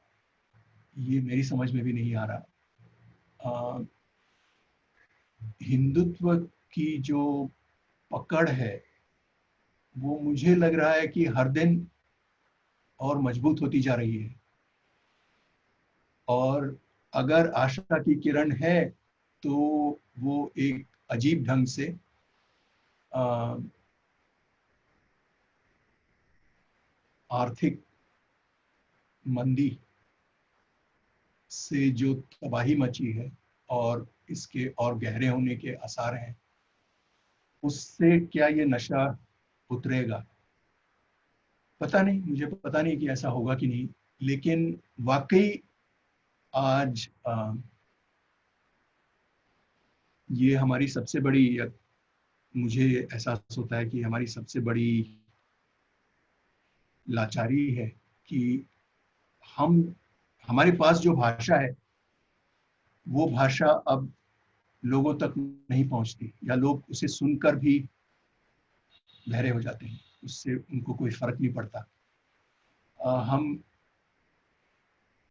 S2: ये मेरी समझ में भी नहीं आ रहा। हिंदुत्व की जो पकड़ है, वो मुझे लग रहा है कि हर दिन और मजबूत होती जा रही है। और अगर आशा की किरण है, तो वो एक अजीब ढंग से आर्थिक मंदी से जो तबाही मची है और इसके और गहरे होने के आसार हैं, उससे क्या ये नशा उतरेगा? पता नहीं, मुझे पता नहीं कि ऐसा होगा कि नहीं। लेकिन वाकई आज ये हमारी सबसे बड़ी, मुझे एहसास होता है कि हमारी सबसे बड़ी लाचारी है कि हमारे पास जो भाषा है वो भाषा अब लोगों तक नहीं पहुंचती, या लोग उसे सुनकर भी बहरे हो जाते हैं, उससे उनको कोई फर्क नहीं पड़ता। हम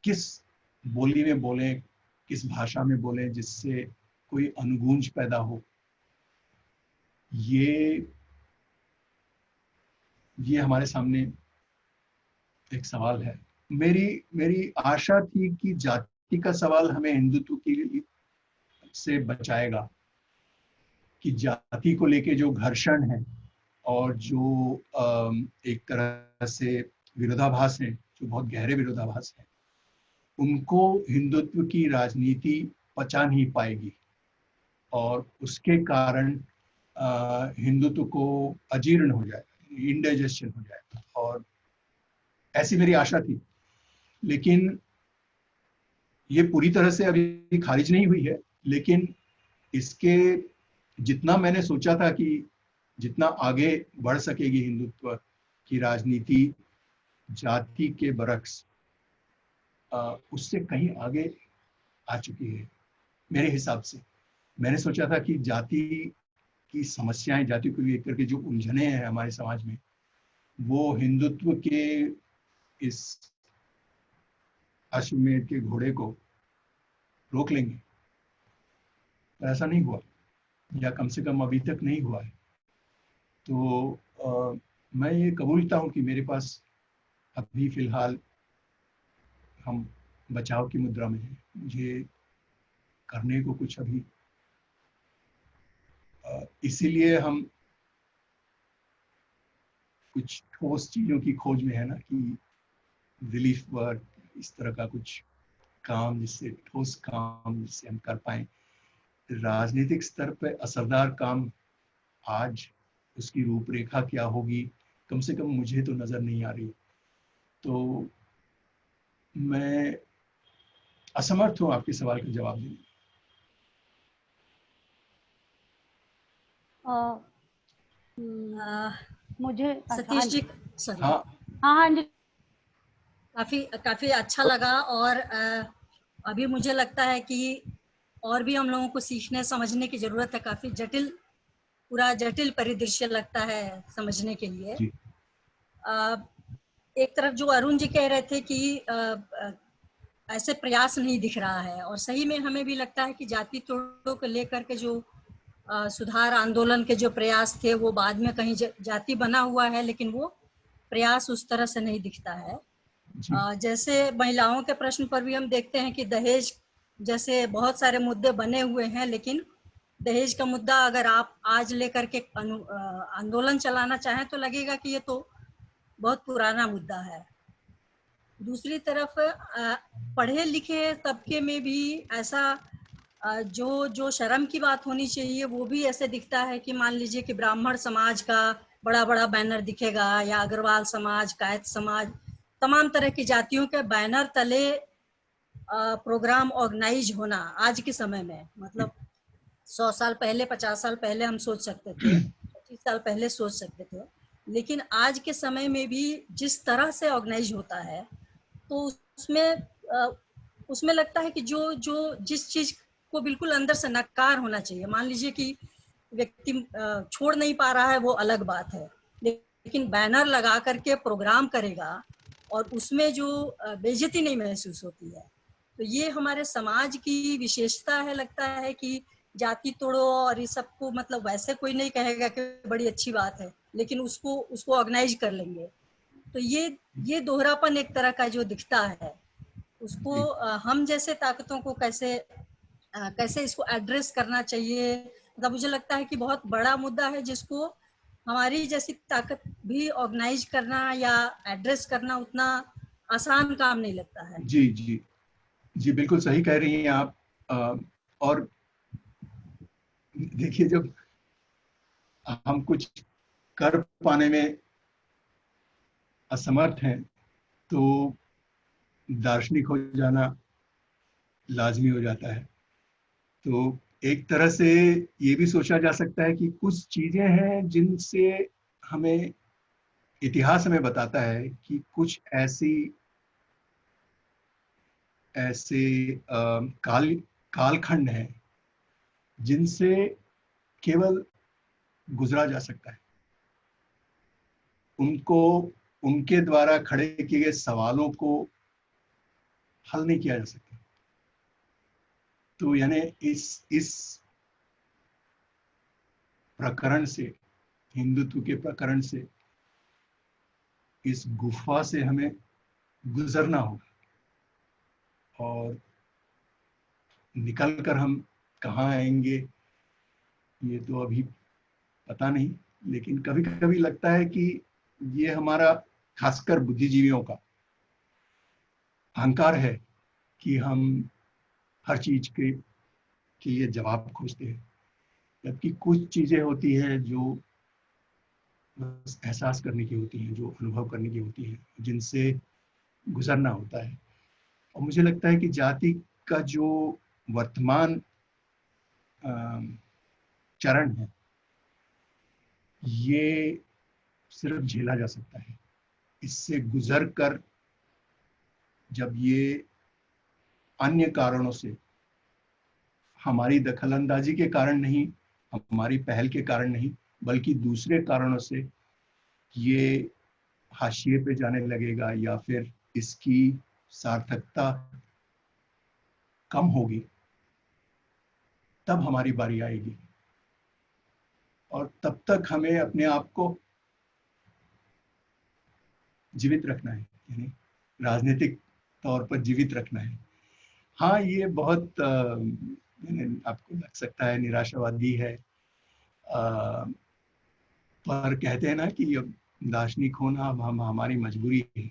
S2: किस बोली में बोलें, किस भाषा में बोलें जिससे कोई अनुगूंज पैदा हो, ये हमारे सामने एक सवाल है। मेरी आशा थी कि जाति का सवाल हमें हिंदुत्व की से बचाएगा, कि जाति को लेके जो घर्षण है और जो एक तरह से विरोधाभास है, जो बहुत गहरे विरोधाभास है, उनको हिंदुत्व की राजनीति पचा नहीं पाएगी और उसके कारण हिंदुत्व को अजीर्ण हो जाएगा, इंडाइजेशन हो जाएगा। और ऐसी मेरी आशा थी, लेकिन ये पूरी तरह से अभी खारिज नहीं हुई है। लेकिन इसके जितना मैंने सोचा था कि जितना आगे बढ़ सकेगी हिंदुत्व की राजनीति जाति के बरक्स, उससे कहीं आगे आ चुकी है मेरे हिसाब से। मैंने सोचा था कि जाति की समस्याएं, जाति को लेकर के जो उलझने हैं हमारे समाज में, वो हिंदुत्व के इस अश्वमेध के घोड़े को रोक लेंगे, तो ऐसा नहीं हुआ, या कम से कम अभी तक नहीं हुआ है। तो मैं ये कबूलता हूँ कि मेरे पास अभी फिलहाल हम बचाव की मुद्रा में हैं। मुझे करने को कुछ अभी, इसीलिए हम कुछ ठोस चीजों की खोज में है ना, कि रिलीफ वर्क, इस तरह का कुछ काम, जिससे ठोस काम जिससे हम कर पाए। राजनीतिक स्तर पे असरदार काम, आज उसकी रूपरेखा क्या होगी, कम से कम मुझे तो नजर नहीं आ रही। तो मैं असमर्थ हूँ आपके सवाल का जवाब देने।
S5: मुझे
S7: सतीश जी, सॉरी,
S2: हाँ
S5: हाँ जी,
S7: काफी अच्छा लगा। और अभी मुझे लगता है कि और भी हम लोगों को सीखने समझने की जरूरत है। काफी पूरा जटिल परिदृश्य लगता है समझने के लिए।
S2: जी।
S7: एक तरफ जो अरुण जी कह रहे थे कि ऐसे प्रयास नहीं दिख रहा है, और सही में हमें भी लगता है कि जाति तोड़ों को लेकर के जो सुधार आंदोलन के जो प्रयास थे वो बाद में कहीं जाति बना हुआ है, लेकिन वो प्रयास उस तरह से नहीं दिखता है। जैसे महिलाओं के प्रश्न पर भी हम देखते हैं कि दहेज जैसे बहुत सारे मुद्दे बने हुए हैं, लेकिन दहेज का मुद्दा अगर आप आज लेकर के आंदोलन चलाना चाहें तो लगेगा कि ये तो बहुत पुराना मुद्दा है। दूसरी तरफ पढ़े लिखे तबके में भी ऐसा जो शर्म की बात होनी चाहिए वो भी ऐसे दिखता है कि मान लीजिए कि ब्राह्मण समाज का बड़ा बड़ा बैनर दिखेगा, या अग्रवाल समाज, कायस्थ समाज, तमाम तरह की जातियों के बैनर तले प्रोग्राम ऑर्गेनाइज होना आज के समय में, मतलब 100 साल पहले, 50 साल पहले हम सोच सकते थे, 25 साल पहले सोच सकते थे, लेकिन आज के समय में भी जिस तरह से ऑर्गेनाइज होता है तो उसमें लगता है कि जो जिस चीज को बिल्कुल अंदर से नकार होना चाहिए, मान लीजिए कि व्यक्ति छोड़ नहीं पा रहा है वो अलग बात है, लेकिन बैनर लगा करके प्रोग्राम करेगा और उसमें जो बेइज्जती नहीं महसूस होती है, तो ये हमारे समाज की विशेषता है। लगता है कि जाति तोड़ो और ये सबको, मतलब वैसे कोई नहीं कहेगा कि बड़ी अच्छी बात है, लेकिन उसको ऑर्गेनाइज कर लेंगे। तो ये दोहरापन एक तरह का जो दिखता है, उसको हम जैसे ताकतों को कैसे इसको एड्रेस करना चाहिए, मतलब मुझे लगता है कि बहुत बड़ा मुद्दा है जिसको हमारी जैसी ताकत भी ऑर्गेनाइज करना या एड्रेस करना उतना आसान काम नहीं लगता है।
S2: जी जी जी, बिल्कुल सही कह रही हैं आप। और देखिए, जब हम कुछ कर पाने में असमर्थ हैं तो दार्शनिक हो जाना लाजमी हो जाता है। तो एक तरह से ये भी सोचा जा सकता है कि कुछ चीजें हैं जिनसे हमें इतिहास हमें बताता है कि कुछ ऐसे कालखंड हैं जिनसे केवल गुजरा जा सकता है, उनको उनके द्वारा खड़े किए गए सवालों को हल नहीं किया जा सकता। तो यानी इस प्रकरण से, हिंदुत्व के प्रकरण से, इस गुफा से हमें गुजरना होगा और निकलकर हम कहाँ आएंगे ये तो अभी पता नहीं, लेकिन कभी कभी लगता है कि ये हमारा, खासकर बुद्धिजीवियों का अहंकार है कि हम हर चीज के लिए जवाब खोजते हैं, जबकि कुछ चीजें होती हैं जो बस एहसास करने की होती हैं, जो अनुभव करने की होती हैं, जिनसे गुजरना होता है। और मुझे लगता है कि जाति का जो वर्तमान चरण है, ये सिर्फ झेला जा सकता है। इससे गुजर कर जब ये अन्य कारणों से, हमारी दखलंदाजी के कारण नहीं, हमारी पहल के कारण नहीं, बल्कि दूसरे कारणों से ये हाशिए पे जाने लगेगा या फिर इसकी सार्थकता कम होगी, तब हमारी बारी आएगी। और तब तक हमें अपने आप को जीवित रखना है, यानी राजनीतिक तौर पर जीवित रखना है। हाँ, ये बहुत आपको लग सकता है निराशावादी है, पर कहते हैं ना कि अब दार्शनिक होना अब हमारी मजबूरी है।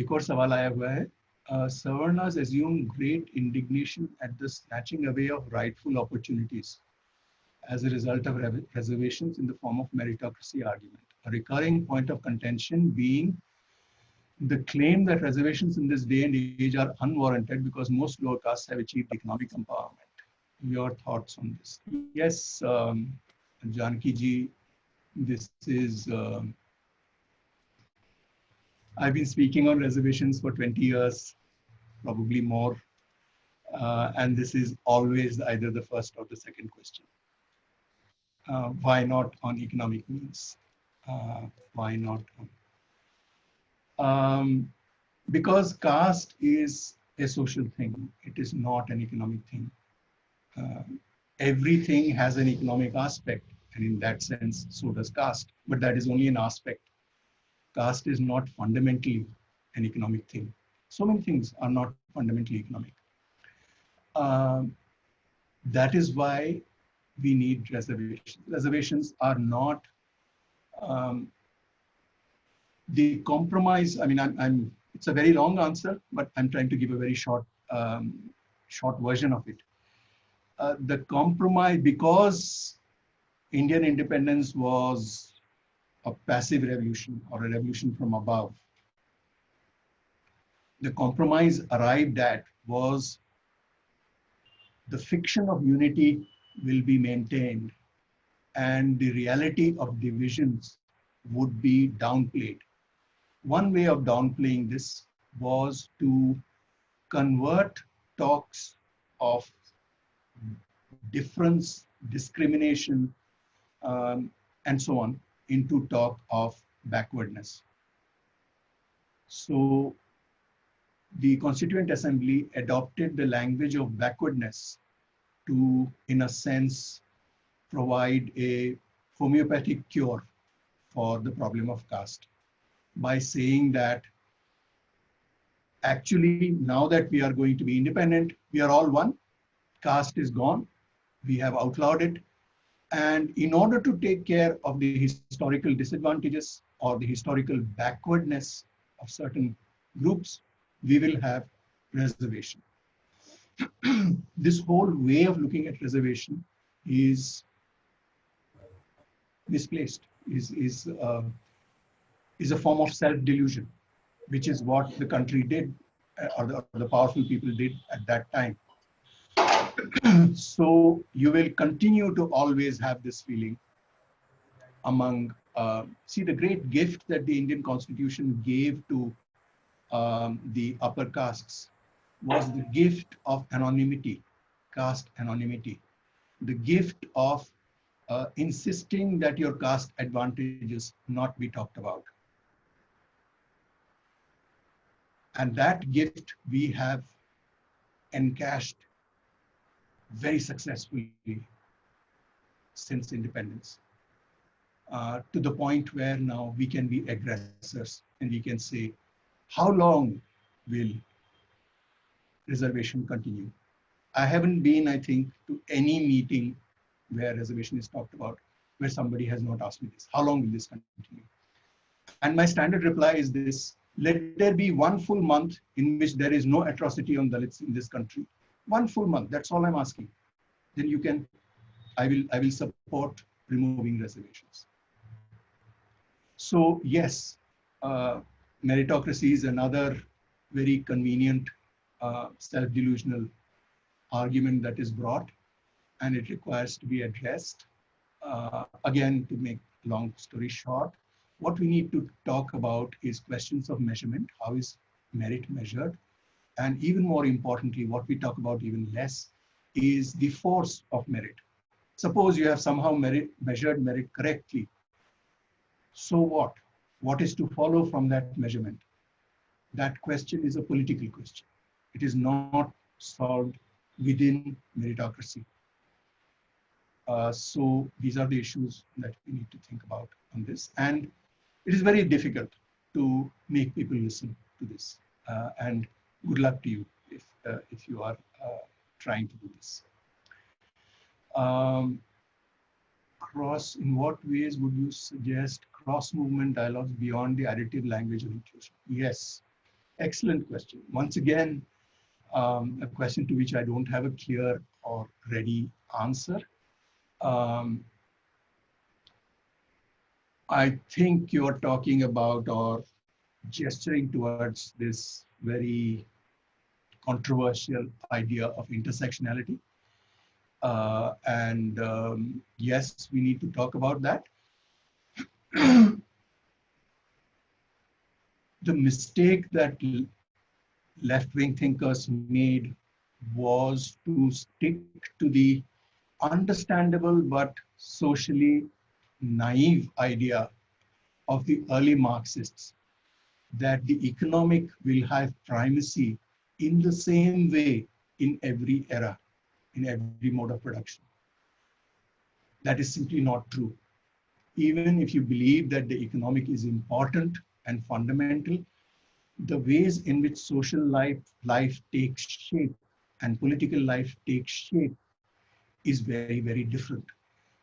S2: एक और सवाल आया हुआ है, Savarnas assume great indignation at the snatching away of rightful opportunities as a result of reservations in the form of meritocracy argument. A recurring point of contention being the claim that reservations in this day and age are unwarranted because most lower castes have achieved economic empowerment. Your thoughts on this? Yes, Janki ji, this is, I've been speaking on reservations for 20 years, probably more, and this is always either the first or the second question. Why not on economic means? Why not? Because caste is a social thing. It is not an economic thing. Everything has an economic aspect, and in that sense, so does caste. But that is only an aspect. Caste is not fundamentally an economic thing. So many things are not fundamentally economic. That is why we need reservations. Reservations are not the compromise. I mean, it's a very long answer, but I'm trying to give a very short version of it. The compromise, because Indian independence was a passive revolution or a revolution from above, the compromise arrived at was the fiction of unity will be maintained and the reality of divisions would be downplayed. One way of downplaying this was to convert talks of difference, discrimination, and so on into talk of backwardness. So the Constituent Assembly adopted the language of backwardness to, in a sense, provide a homeopathic cure for the problem of caste by saying that actually now that we are going to be independent, we are all one, caste is gone, we have outlawed it, and in order to take care of the historical disadvantages or the historical backwardness of certain groups, we will have reservation. This whole way of looking at reservation is misplaced, is a form of self-delusion, which is what the country did, or the powerful people did at that time. So you will continue to always have this feeling among, see, the great gift that the Indian Constitution gave to the upper castes was the gift of anonymity, caste anonymity, the gift of insisting that your caste advantages not be talked about. And that gift we have encashed very successfully since independence, to the point where now we can be aggressors and we can say, how long will reservation continue? I haven't been, I think, to any meeting where reservation is talked about where somebody has not asked me this. How long will this continue? And my standard reply is this: let there be one full month in which there is no atrocity on Dalits in this country. One full month, that's all I'm asking. Then you can, I will support removing reservations. So yes, meritocracy is another very convenient, self-delusional argument that is brought, and it requires to be addressed. Again, to make long story short, what we need to talk about is questions of measurement. How is merit measured? And even more importantly, what we talk about even less is the force of merit. Suppose you have somehow measured merit correctly. So what? What is to follow from that measurement? That question is a political question. It is not solved within meritocracy. So these are the issues that we need to think about on this. And it is very difficult to make people listen to this. And good luck to you if you are trying to do this. In what ways would you suggest cross-movement dialogues beyond the additive language of inclusion? Yes, excellent question. Once again, a question to which I don't have a clear or ready answer. I think you're talking about or gesturing towards this very controversial idea of intersectionality. Yes, we need to talk about that. The mistake that left-wing thinkers made was to stick to the understandable but socially naive idea of the early Marxists that the economic will have primacy in the same way in every era, in every mode of production. That is simply not true. Even if you believe that the economic is important and fundamental, the ways in which social life takes shape and political life takes shape is very, very different.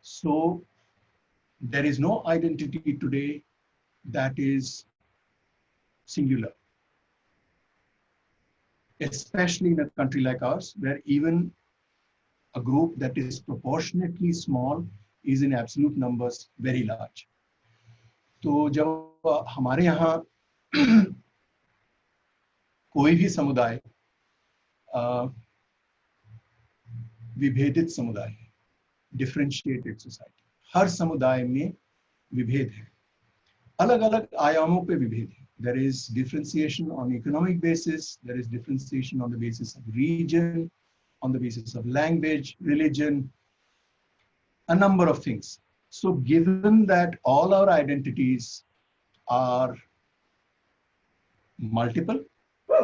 S2: So there is no identity today that is singular, especially in a country like ours, where even a group that is proportionately small is in absolute numbers very large. तो जब हमारे यहाँ कोई भी समुदाय विभेदित समुदाय है, डिफरेंशिएटेड सोसाइटी, हर समुदाय में विभेद है, अलग अलग आयामों पे विभेद है. There is differentiation on economic basis, there is differentiation on the basis of region, on the basis of language, religion, a number of things. So given that all our identities are multiple,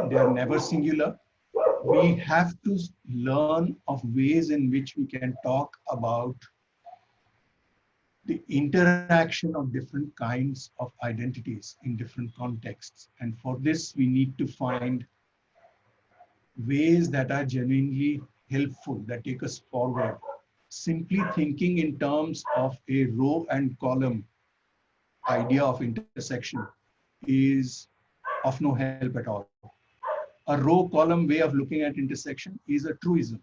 S2: they are never singular, we have to learn of ways in which we can talk about the interaction of different kinds of identities in different contexts. And for this, we need to find ways that are genuinely helpful, that take us forward. Simply thinking in terms of a row and column idea of intersection is of no help at all. A row column way of looking at intersection is a truism.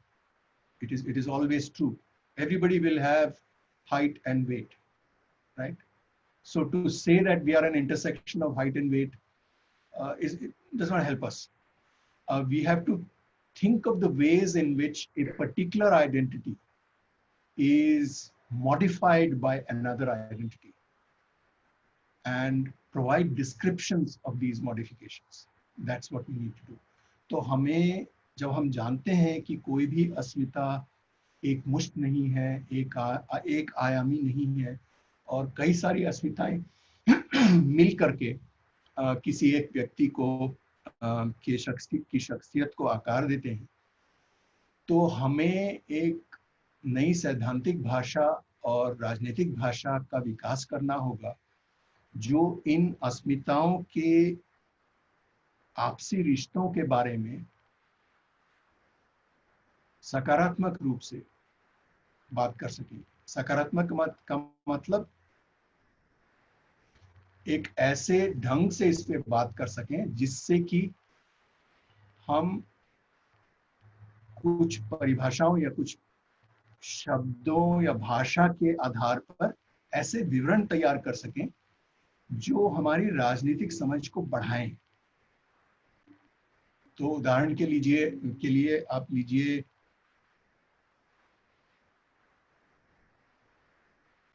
S2: It is always true. Everybody will have height and weight, right? So to say that we are an intersection of height and weight it does not help us. We have to think of the ways in which a particular identity is modified by another identity and provide descriptions of these modifications. That's what we need to do. तो हमें जब हम जानते हैं कि कोई भी अस्मिता एक मुश्त नहीं है, एक आयामी नहीं है, और कई सारी अस्मिताएं मिल करके किसी एक व्यक्ति को की शख्सियत को आकार देते हैं, तो हमें एक नई सैद्धांतिक भाषा और राजनीतिक भाषा का विकास करना होगा जो इन अस्मिताओं के आपसी रिश्तों के बारे में सकारात्मक रूप से बात कर सके। सकारात्मक का मतलब एक ऐसे ढंग से इस पे बात कर सकें जिससे कि हम कुछ परिभाषाओं या कुछ शब्दों या भाषा के आधार पर ऐसे विवरण तैयार कर सकें जो हमारी राजनीतिक समझ को बढ़ाएं। तो उदाहरण के लिए आप लीजिए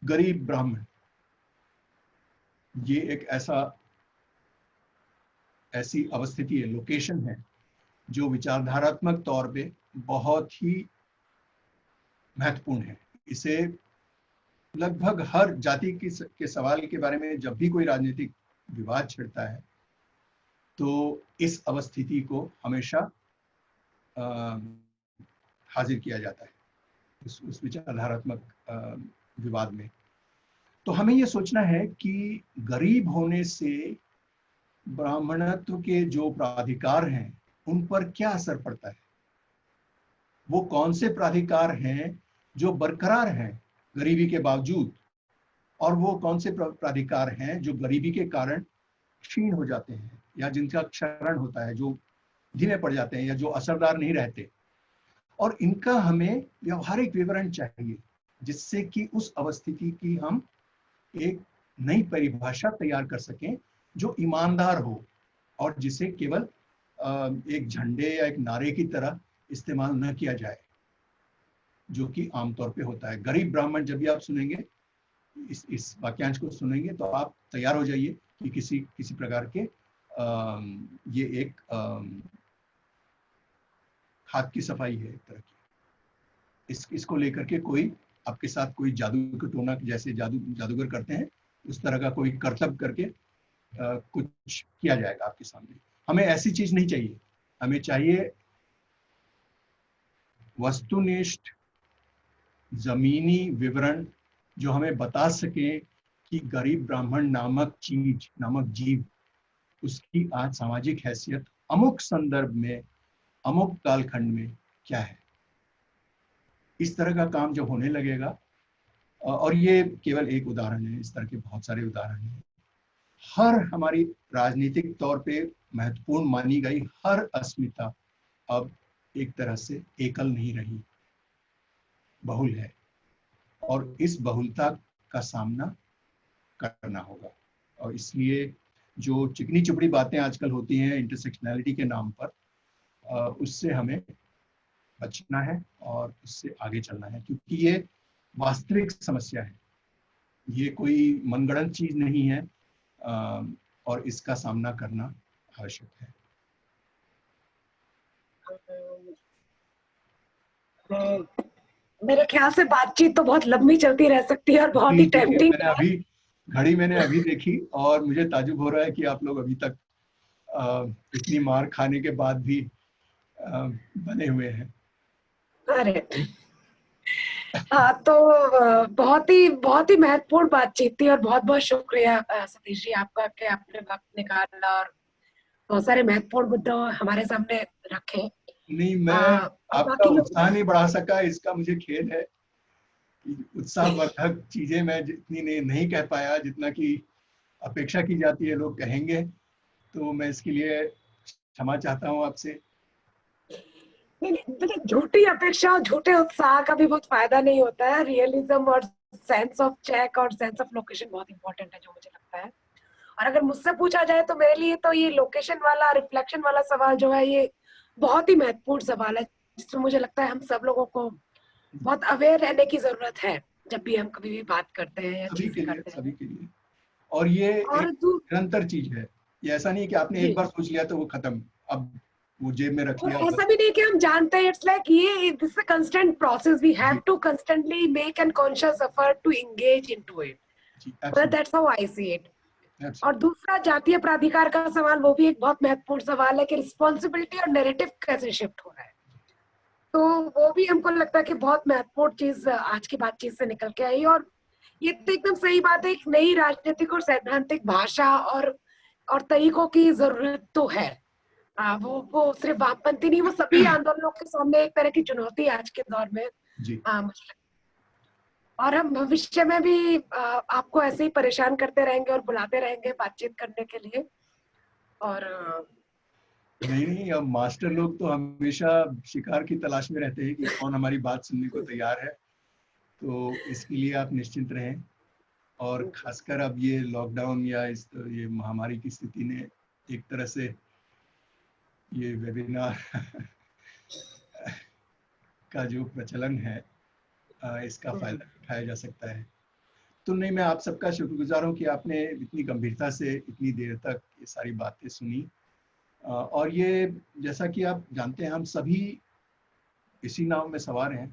S2: गरीब ब्राह्मण। ये एक ऐसी अवस्थिति है, लोकेशन है, जो विचारधारात्मक तौर पे बहुत ही महत्वपूर्ण है। इसे लगभग हर जाति के सवाल के बारे में जब भी कोई राजनीतिक विवाद छिड़ता है तो इस अवस्थिति को हमेशा हाजिर किया जाता है उस विचारधारात्मक विवाद में। तो हमें ये सोचना है कि गरीब होने से ब्राह्मणत्व के जो प्राधिकार हैं उन पर क्या असर पड़ता है, वो कौन से प्राधिकार हैं जो बरकरार हैं गरीबी के बावजूद, और वो कौन से प्राधिकार हैं जो गरीबी के कारण क्षीण हो जाते हैं या जिनका क्षरण होता है, जो धीमे पड़ जाते हैं या जो असरदार नहीं रहते। और इनका हमें व्यवहारिक विवरण चाहिए जिससे कि उस अवस्थिति की हम एक नई परिभाषा तैयार कर सकें जो ईमानदार हो और जिसे केवल एक झंडे या एक नारे की तरह इस्तेमाल न किया जाए, जो कि आमतौर पे होता है। गरीब ब्राह्मण जब भी आप सुनेंगे, इस वाक्यांश को सुनेंगे, तो आप तैयार हो जाइए कि किसी प्रकार के ये एक हाथ की सफाई है एक तरह की। इसको लेकर के कोई आपके साथ कोई जादू का टोना जैसे जादूगर करते हैं उस तरह का कोई करतब करके कुछ किया जाएगा आपके सामने। हमें ऐसी चीज नहीं चाहिए। हमें चाहिए वस्तुनिष्ठ जमीनी विवरण जो हमें बता सके कि गरीब ब्राह्मण नामक चीज, नामक जीव, उसकी आज सामाजिक हैसियत अमुक संदर्भ में, अमुक कालखंड में क्या है। इस तरह का काम जब होने लगेगा, और ये केवल एक उदाहरण है, इस तरह के बहुत सारे उदाहरण हैं। हर हमारी राजनीतिक तौर पे महत्वपूर्ण मानी गई हर अस्मिता अब एक तरह से एकल नहीं रही, बहुल है, और इस बहुलता का सामना करना होगा। और इसलिए जो चिकनी चुपड़ी बातें आजकल होती हैं इंटरसेक्शनैलिटी के नाम पर, उससे हमें बचना है और उससे आगे चलना है, क्योंकि ये वास्तविक समस्या है, ये कोई मनगढ़ंत चीज नहीं है, और इसका सामना करना आवश्यक है।
S1: मेरे ख्याल से बातचीत तो बहुत लंबी चलती रह सकती है और बहुत ही टेम्पटिंग है।
S2: मैंने अभी देखी और मुझे ताजुब हो रहा है कि आप लोग अभी तक इतनी मार खाने के बाद भी बने हुए हैं।
S1: अरे हाँ, तो बहुत ही महत्वपूर्ण बातचीत थी और बहुत बहुत शुक्रिया सतीश जी आपका कि आपने वक्त निकाला और बहुत सारे महत्वपूर्ण मुद्दे हमारे सामने रखे।
S2: नहीं, मैं आपका उत्साह नहीं बढ़ा सका, इसका मुझे खेद है। उत्साहवर्धक चीजें मैं जितनी नहीं कह पाया जितना कि अपेक्षा की जाती है लोग कहेंगे, तो मैं इसके लिए क्षमा चाहता हूँ आपसे।
S1: झूठी अपेक्षा और झूठे उत्साह का भी बहुत फायदा नहीं होता है। रियलिज्म और सेंस ऑफ चेक और सेंस ऑफ लोकेशन बहुत इंपॉर्टेंट है, जो मुझे लगता है। और अगर मुझसे पूछा जाए तो मेरे लिए तो ये लोकेशन वाला, रिफ्लेक्शन वाला सवाल जो है, ये बहुत ही महत्वपूर्ण सवाल है, जिसमें मुझे लगता है हम सब लोगों को बहुत अवेयर रहने की जरूरत है जब भी हम कभी भी बात करते हैं या चीजें करते हैं।
S2: सभी के लिए। और ये
S1: और
S2: एक निरंतर चीज है, ये ऐसा नहीं कि आपने
S1: जी,
S2: एक बार सोच लिया तो वो खत्म, अब वो जेब में रख
S1: और
S2: लिया
S1: ऐसा
S2: बस।
S1: भी नहीं कि हम जानते हैं, इट्स लाइक ये this a constant process, we have to constantly make an conscious effort to engage into it,
S2: जी
S1: that's how I see it. और
S2: एब्सोल्युटली।
S1: दूसरा जातीय प्राधिकार का सवाल, वो भी एक बहुत महत्वपूर्ण सवाल है कि रिस्पॉन्सिबिलिटी और नैरेटिव कैसे शिफ्ट हो रहा है। तो वो भी हमको लगता है कि बहुत महत्वपूर्ण चीज आज की बातचीत से निकल के आई। और ये तो एकदम सही बात है, एक नई राजनीतिक और सैद्धांतिक भाषा और तरीकों की जरूरत तो है। वो सिर्फ वामपंथी नहीं, वो सभी आंदोलनों के सामने एक तरह की चुनौती है आज के दौर में।
S2: जी
S1: मुझे लगता है। और हम भविष्य में भी आपको ऐसे ही परेशान करते रहेंगे और बुलाते रहेंगे बातचीत करने के लिए। और
S2: नहीं, अब मास्टर लोग तो हमेशा शिकार की तलाश में रहते हैं कि कौन हमारी बात सुनने को तैयार है, तो इसके लिए आप निश्चिंत रहें। और खासकर अब ये लॉकडाउन या ये महामारी की स्थिति ने एक तरह से ये वेबिनार का जो प्रचलन है, इसका फायदा उठाया जा सकता है। तो नहीं, मैं आप सबका शुक्रगुजार हूँ कि आपने इतनी गंभीरता से इतनी देर तक ये सारी बातें सुनी। और ये जैसा कि आप जानते हैं, हम सभी इसी नाव में सवार हैं,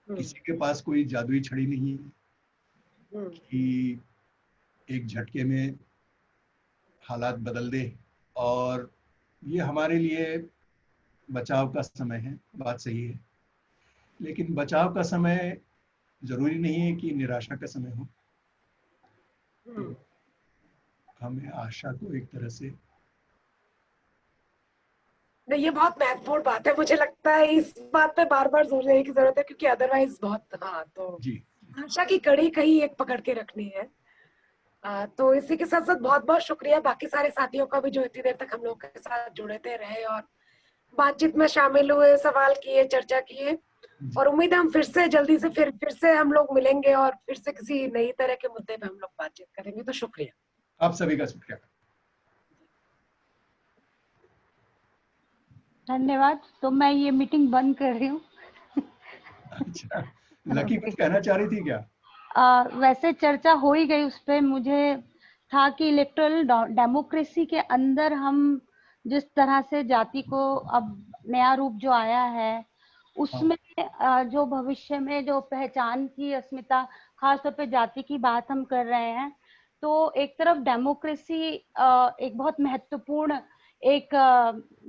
S2: किसी के पास कोई जादुई छड़ी नहीं है कि एक झटके में हालात बदल दे। और ये हमारे लिए बचाव का समय है, बात सही है, लेकिन बचाव का समय जरूरी नहीं है कि निराशा का समय हो। तो हमें आशा को एक तरह से,
S1: नहीं, ये बहुत महत्वपूर्ण बात है, मुझे लगता है इस बात पे बार बार जोर देने की जरूरत है, क्योंकि अदरवाइज बहुत तो
S2: जी
S1: आशा की कड़ी कहीं एक पकड़ के रखनी है। तो इसी के साथ साथ बहुत बहुत शुक्रिया बाकी सारे साथियों का भी, जो इतनी देर तक हम लोग के साथ जुड़े थे, रहे और बातचीत में शामिल हुए, सवाल किए, चर्चा किए। और उम्मीद है हम फिर से जल्दी से फिर से हम लोग मिलेंगे और फिर से किसी नई तरह के मुद्दे पे हम लोग बातचीत करेंगे। तो शुक्रिया,
S2: आप सभी का शुक्रिया।
S5: धन्यवाद। तो मैं ये मीटिंग बंद कर रही हूँ।
S2: अच्छा, लकी कुछ कहना चाह रही थी क्या?
S5: वैसे चर्चा हो ही गई उस पर। मुझे था कि इलेक्टोरल डेमोक्रेसी के अंदर हम जिस तरह से जाति को अब नया रूप जो आया है, उसमें जो भविष्य में जो पहचान की अस्मिता, खासतौर पे जाति की बात हम कर रहे हैं, तो एक तरफ डेमोक्रेसी एक बहुत महत्वपूर्ण एक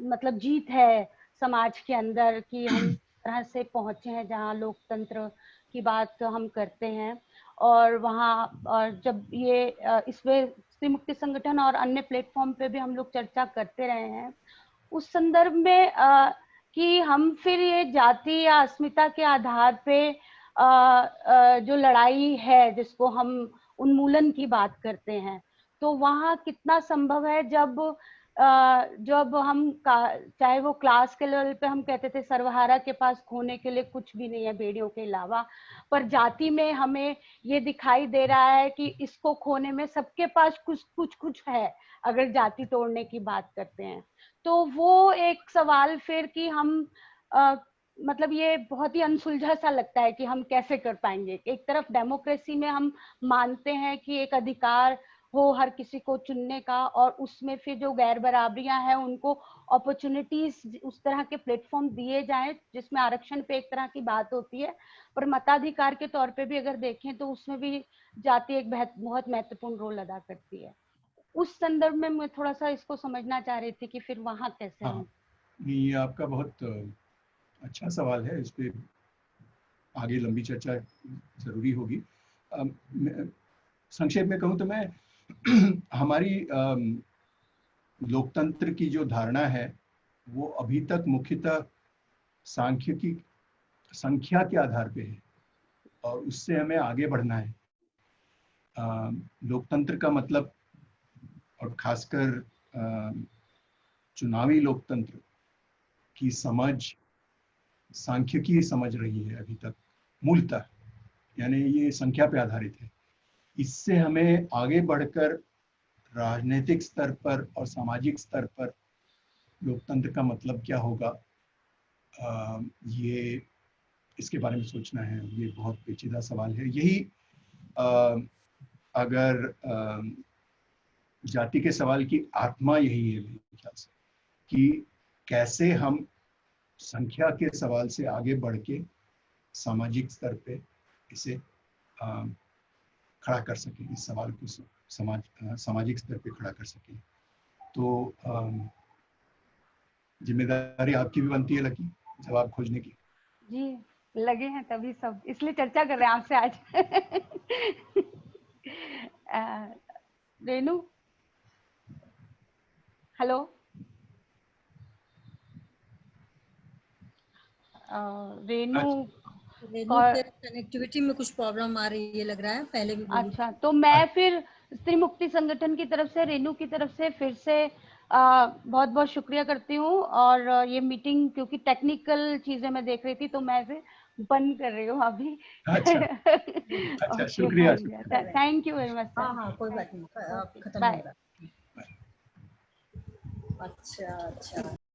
S5: मतलब जीत है समाज के अंदर, कि हम तरह से पहुंचे हैं जहां लोकतंत्र की बात हम करते हैं। और वहाँ और जब ये इसमें स्त्री मुक्ति संगठन और अन्य प्लेटफॉर्म पे भी हम लोग चर्चा करते रहे हैं, उस संदर्भ में कि हम फिर ये जाति या अस्मिता के आधार पे जो लड़ाई है जिसको हम उन्मूलन की बात करते हैं, तो वहाँ कितना संभव है जब हम चाहे वो क्लास के लेवल पे हम कहते थे सर्वहारा के पास खोने के लिए कुछ भी नहीं है भेड़ियों के अलावा, पर जाति में हमें ये दिखाई दे रहा है कि इसको खोने में सबके पास कुछ है, अगर जाति तोड़ने की बात करते हैं। तो वो एक सवाल फिर कि हम मतलब ये बहुत ही अनसुलझा सा लगता है कि हम कैसे कर पाएंगे। एक तरफ डेमोक्रेसी में हम मानते हैं कि एक अधिकार हो हर किसी को चुनने का, और उसमें फिर जो गैर बराबरियां हैं उनको अपॉर्चुनिटीज उस तरह के प्लेटफॉर्म दिए जाएं जिसमें आरक्षण पे एक तरह की बात होती है, पर मताधिकार के तौर पे भी अगर देखें तो उसमें भी जाति एक बहुत महत्वपूर्ण रोल अदा करती है। उस संदर्भ में मैं थोड़ा सा इसको समझना चाह रही थी कि फिर वहां कैसे हम।
S2: ये आपका बहुत अच्छा सवाल है, इस पे आगे लंबी चर्चा जरूरी होगी। संक्षेप में कहूँ तो मैं हमारी लोकतंत्र की जो धारणा है वो अभी तक मुख्यतः सांख्यिकी संख्या के आधार पे है, और उससे हमें आगे बढ़ना है। लोकतंत्र का मतलब, और खासकर चुनावी लोकतंत्र की समझ सांख्यिकी समझ रही है अभी तक मूलतः, यानी ये संख्या पे आधारित है। इससे हमें आगे बढ़कर राजनीतिक स्तर पर और सामाजिक स्तर पर लोकतंत्र का मतलब क्या होगा, ये इसके बारे में सोचना है। ये बहुत पेचीदा सवाल है। यही अगर जाति के सवाल की आत्मा यही है मेरे ख्याल से, कि कैसे हम संख्या के सवाल से आगे बढ़ के सामाजिक स्तर पे इसे खड़ा कर सकें, इस सवाल को सामाजिक स्तर पे खड़ा कर सकें। तो जिम्मेदारी आपकी भी बनती है लकी, जवाब खोजने की।
S5: जी, लगे हैं तभी सब, इसलिए चर्चा कर रहे हैं आपसे आज। रेनू, हेलो। रेनू
S7: के कनेक्टिविटी में कुछ प्रॉब्लम आ रही है लग रहा है, पहले भी बोली।
S5: अच्छा, तो मैं फिर स्त्री मुक्ति संगठन की तरफ से, रेनू की तरफ से फिर से बहुत बहुत शुक्रिया करती हूँ। और ये मीटिंग क्योंकि टेक्निकल चीजें मैं देख रही थी तो मैं इसे बंद कर रही हूँ अभी।
S2: अच्छा, शुक्रिया।
S5: Thank you very much.
S7: हाँ, कोई बात नहीं, खत्म
S5: बाय।
S7: होगा। अच्छा।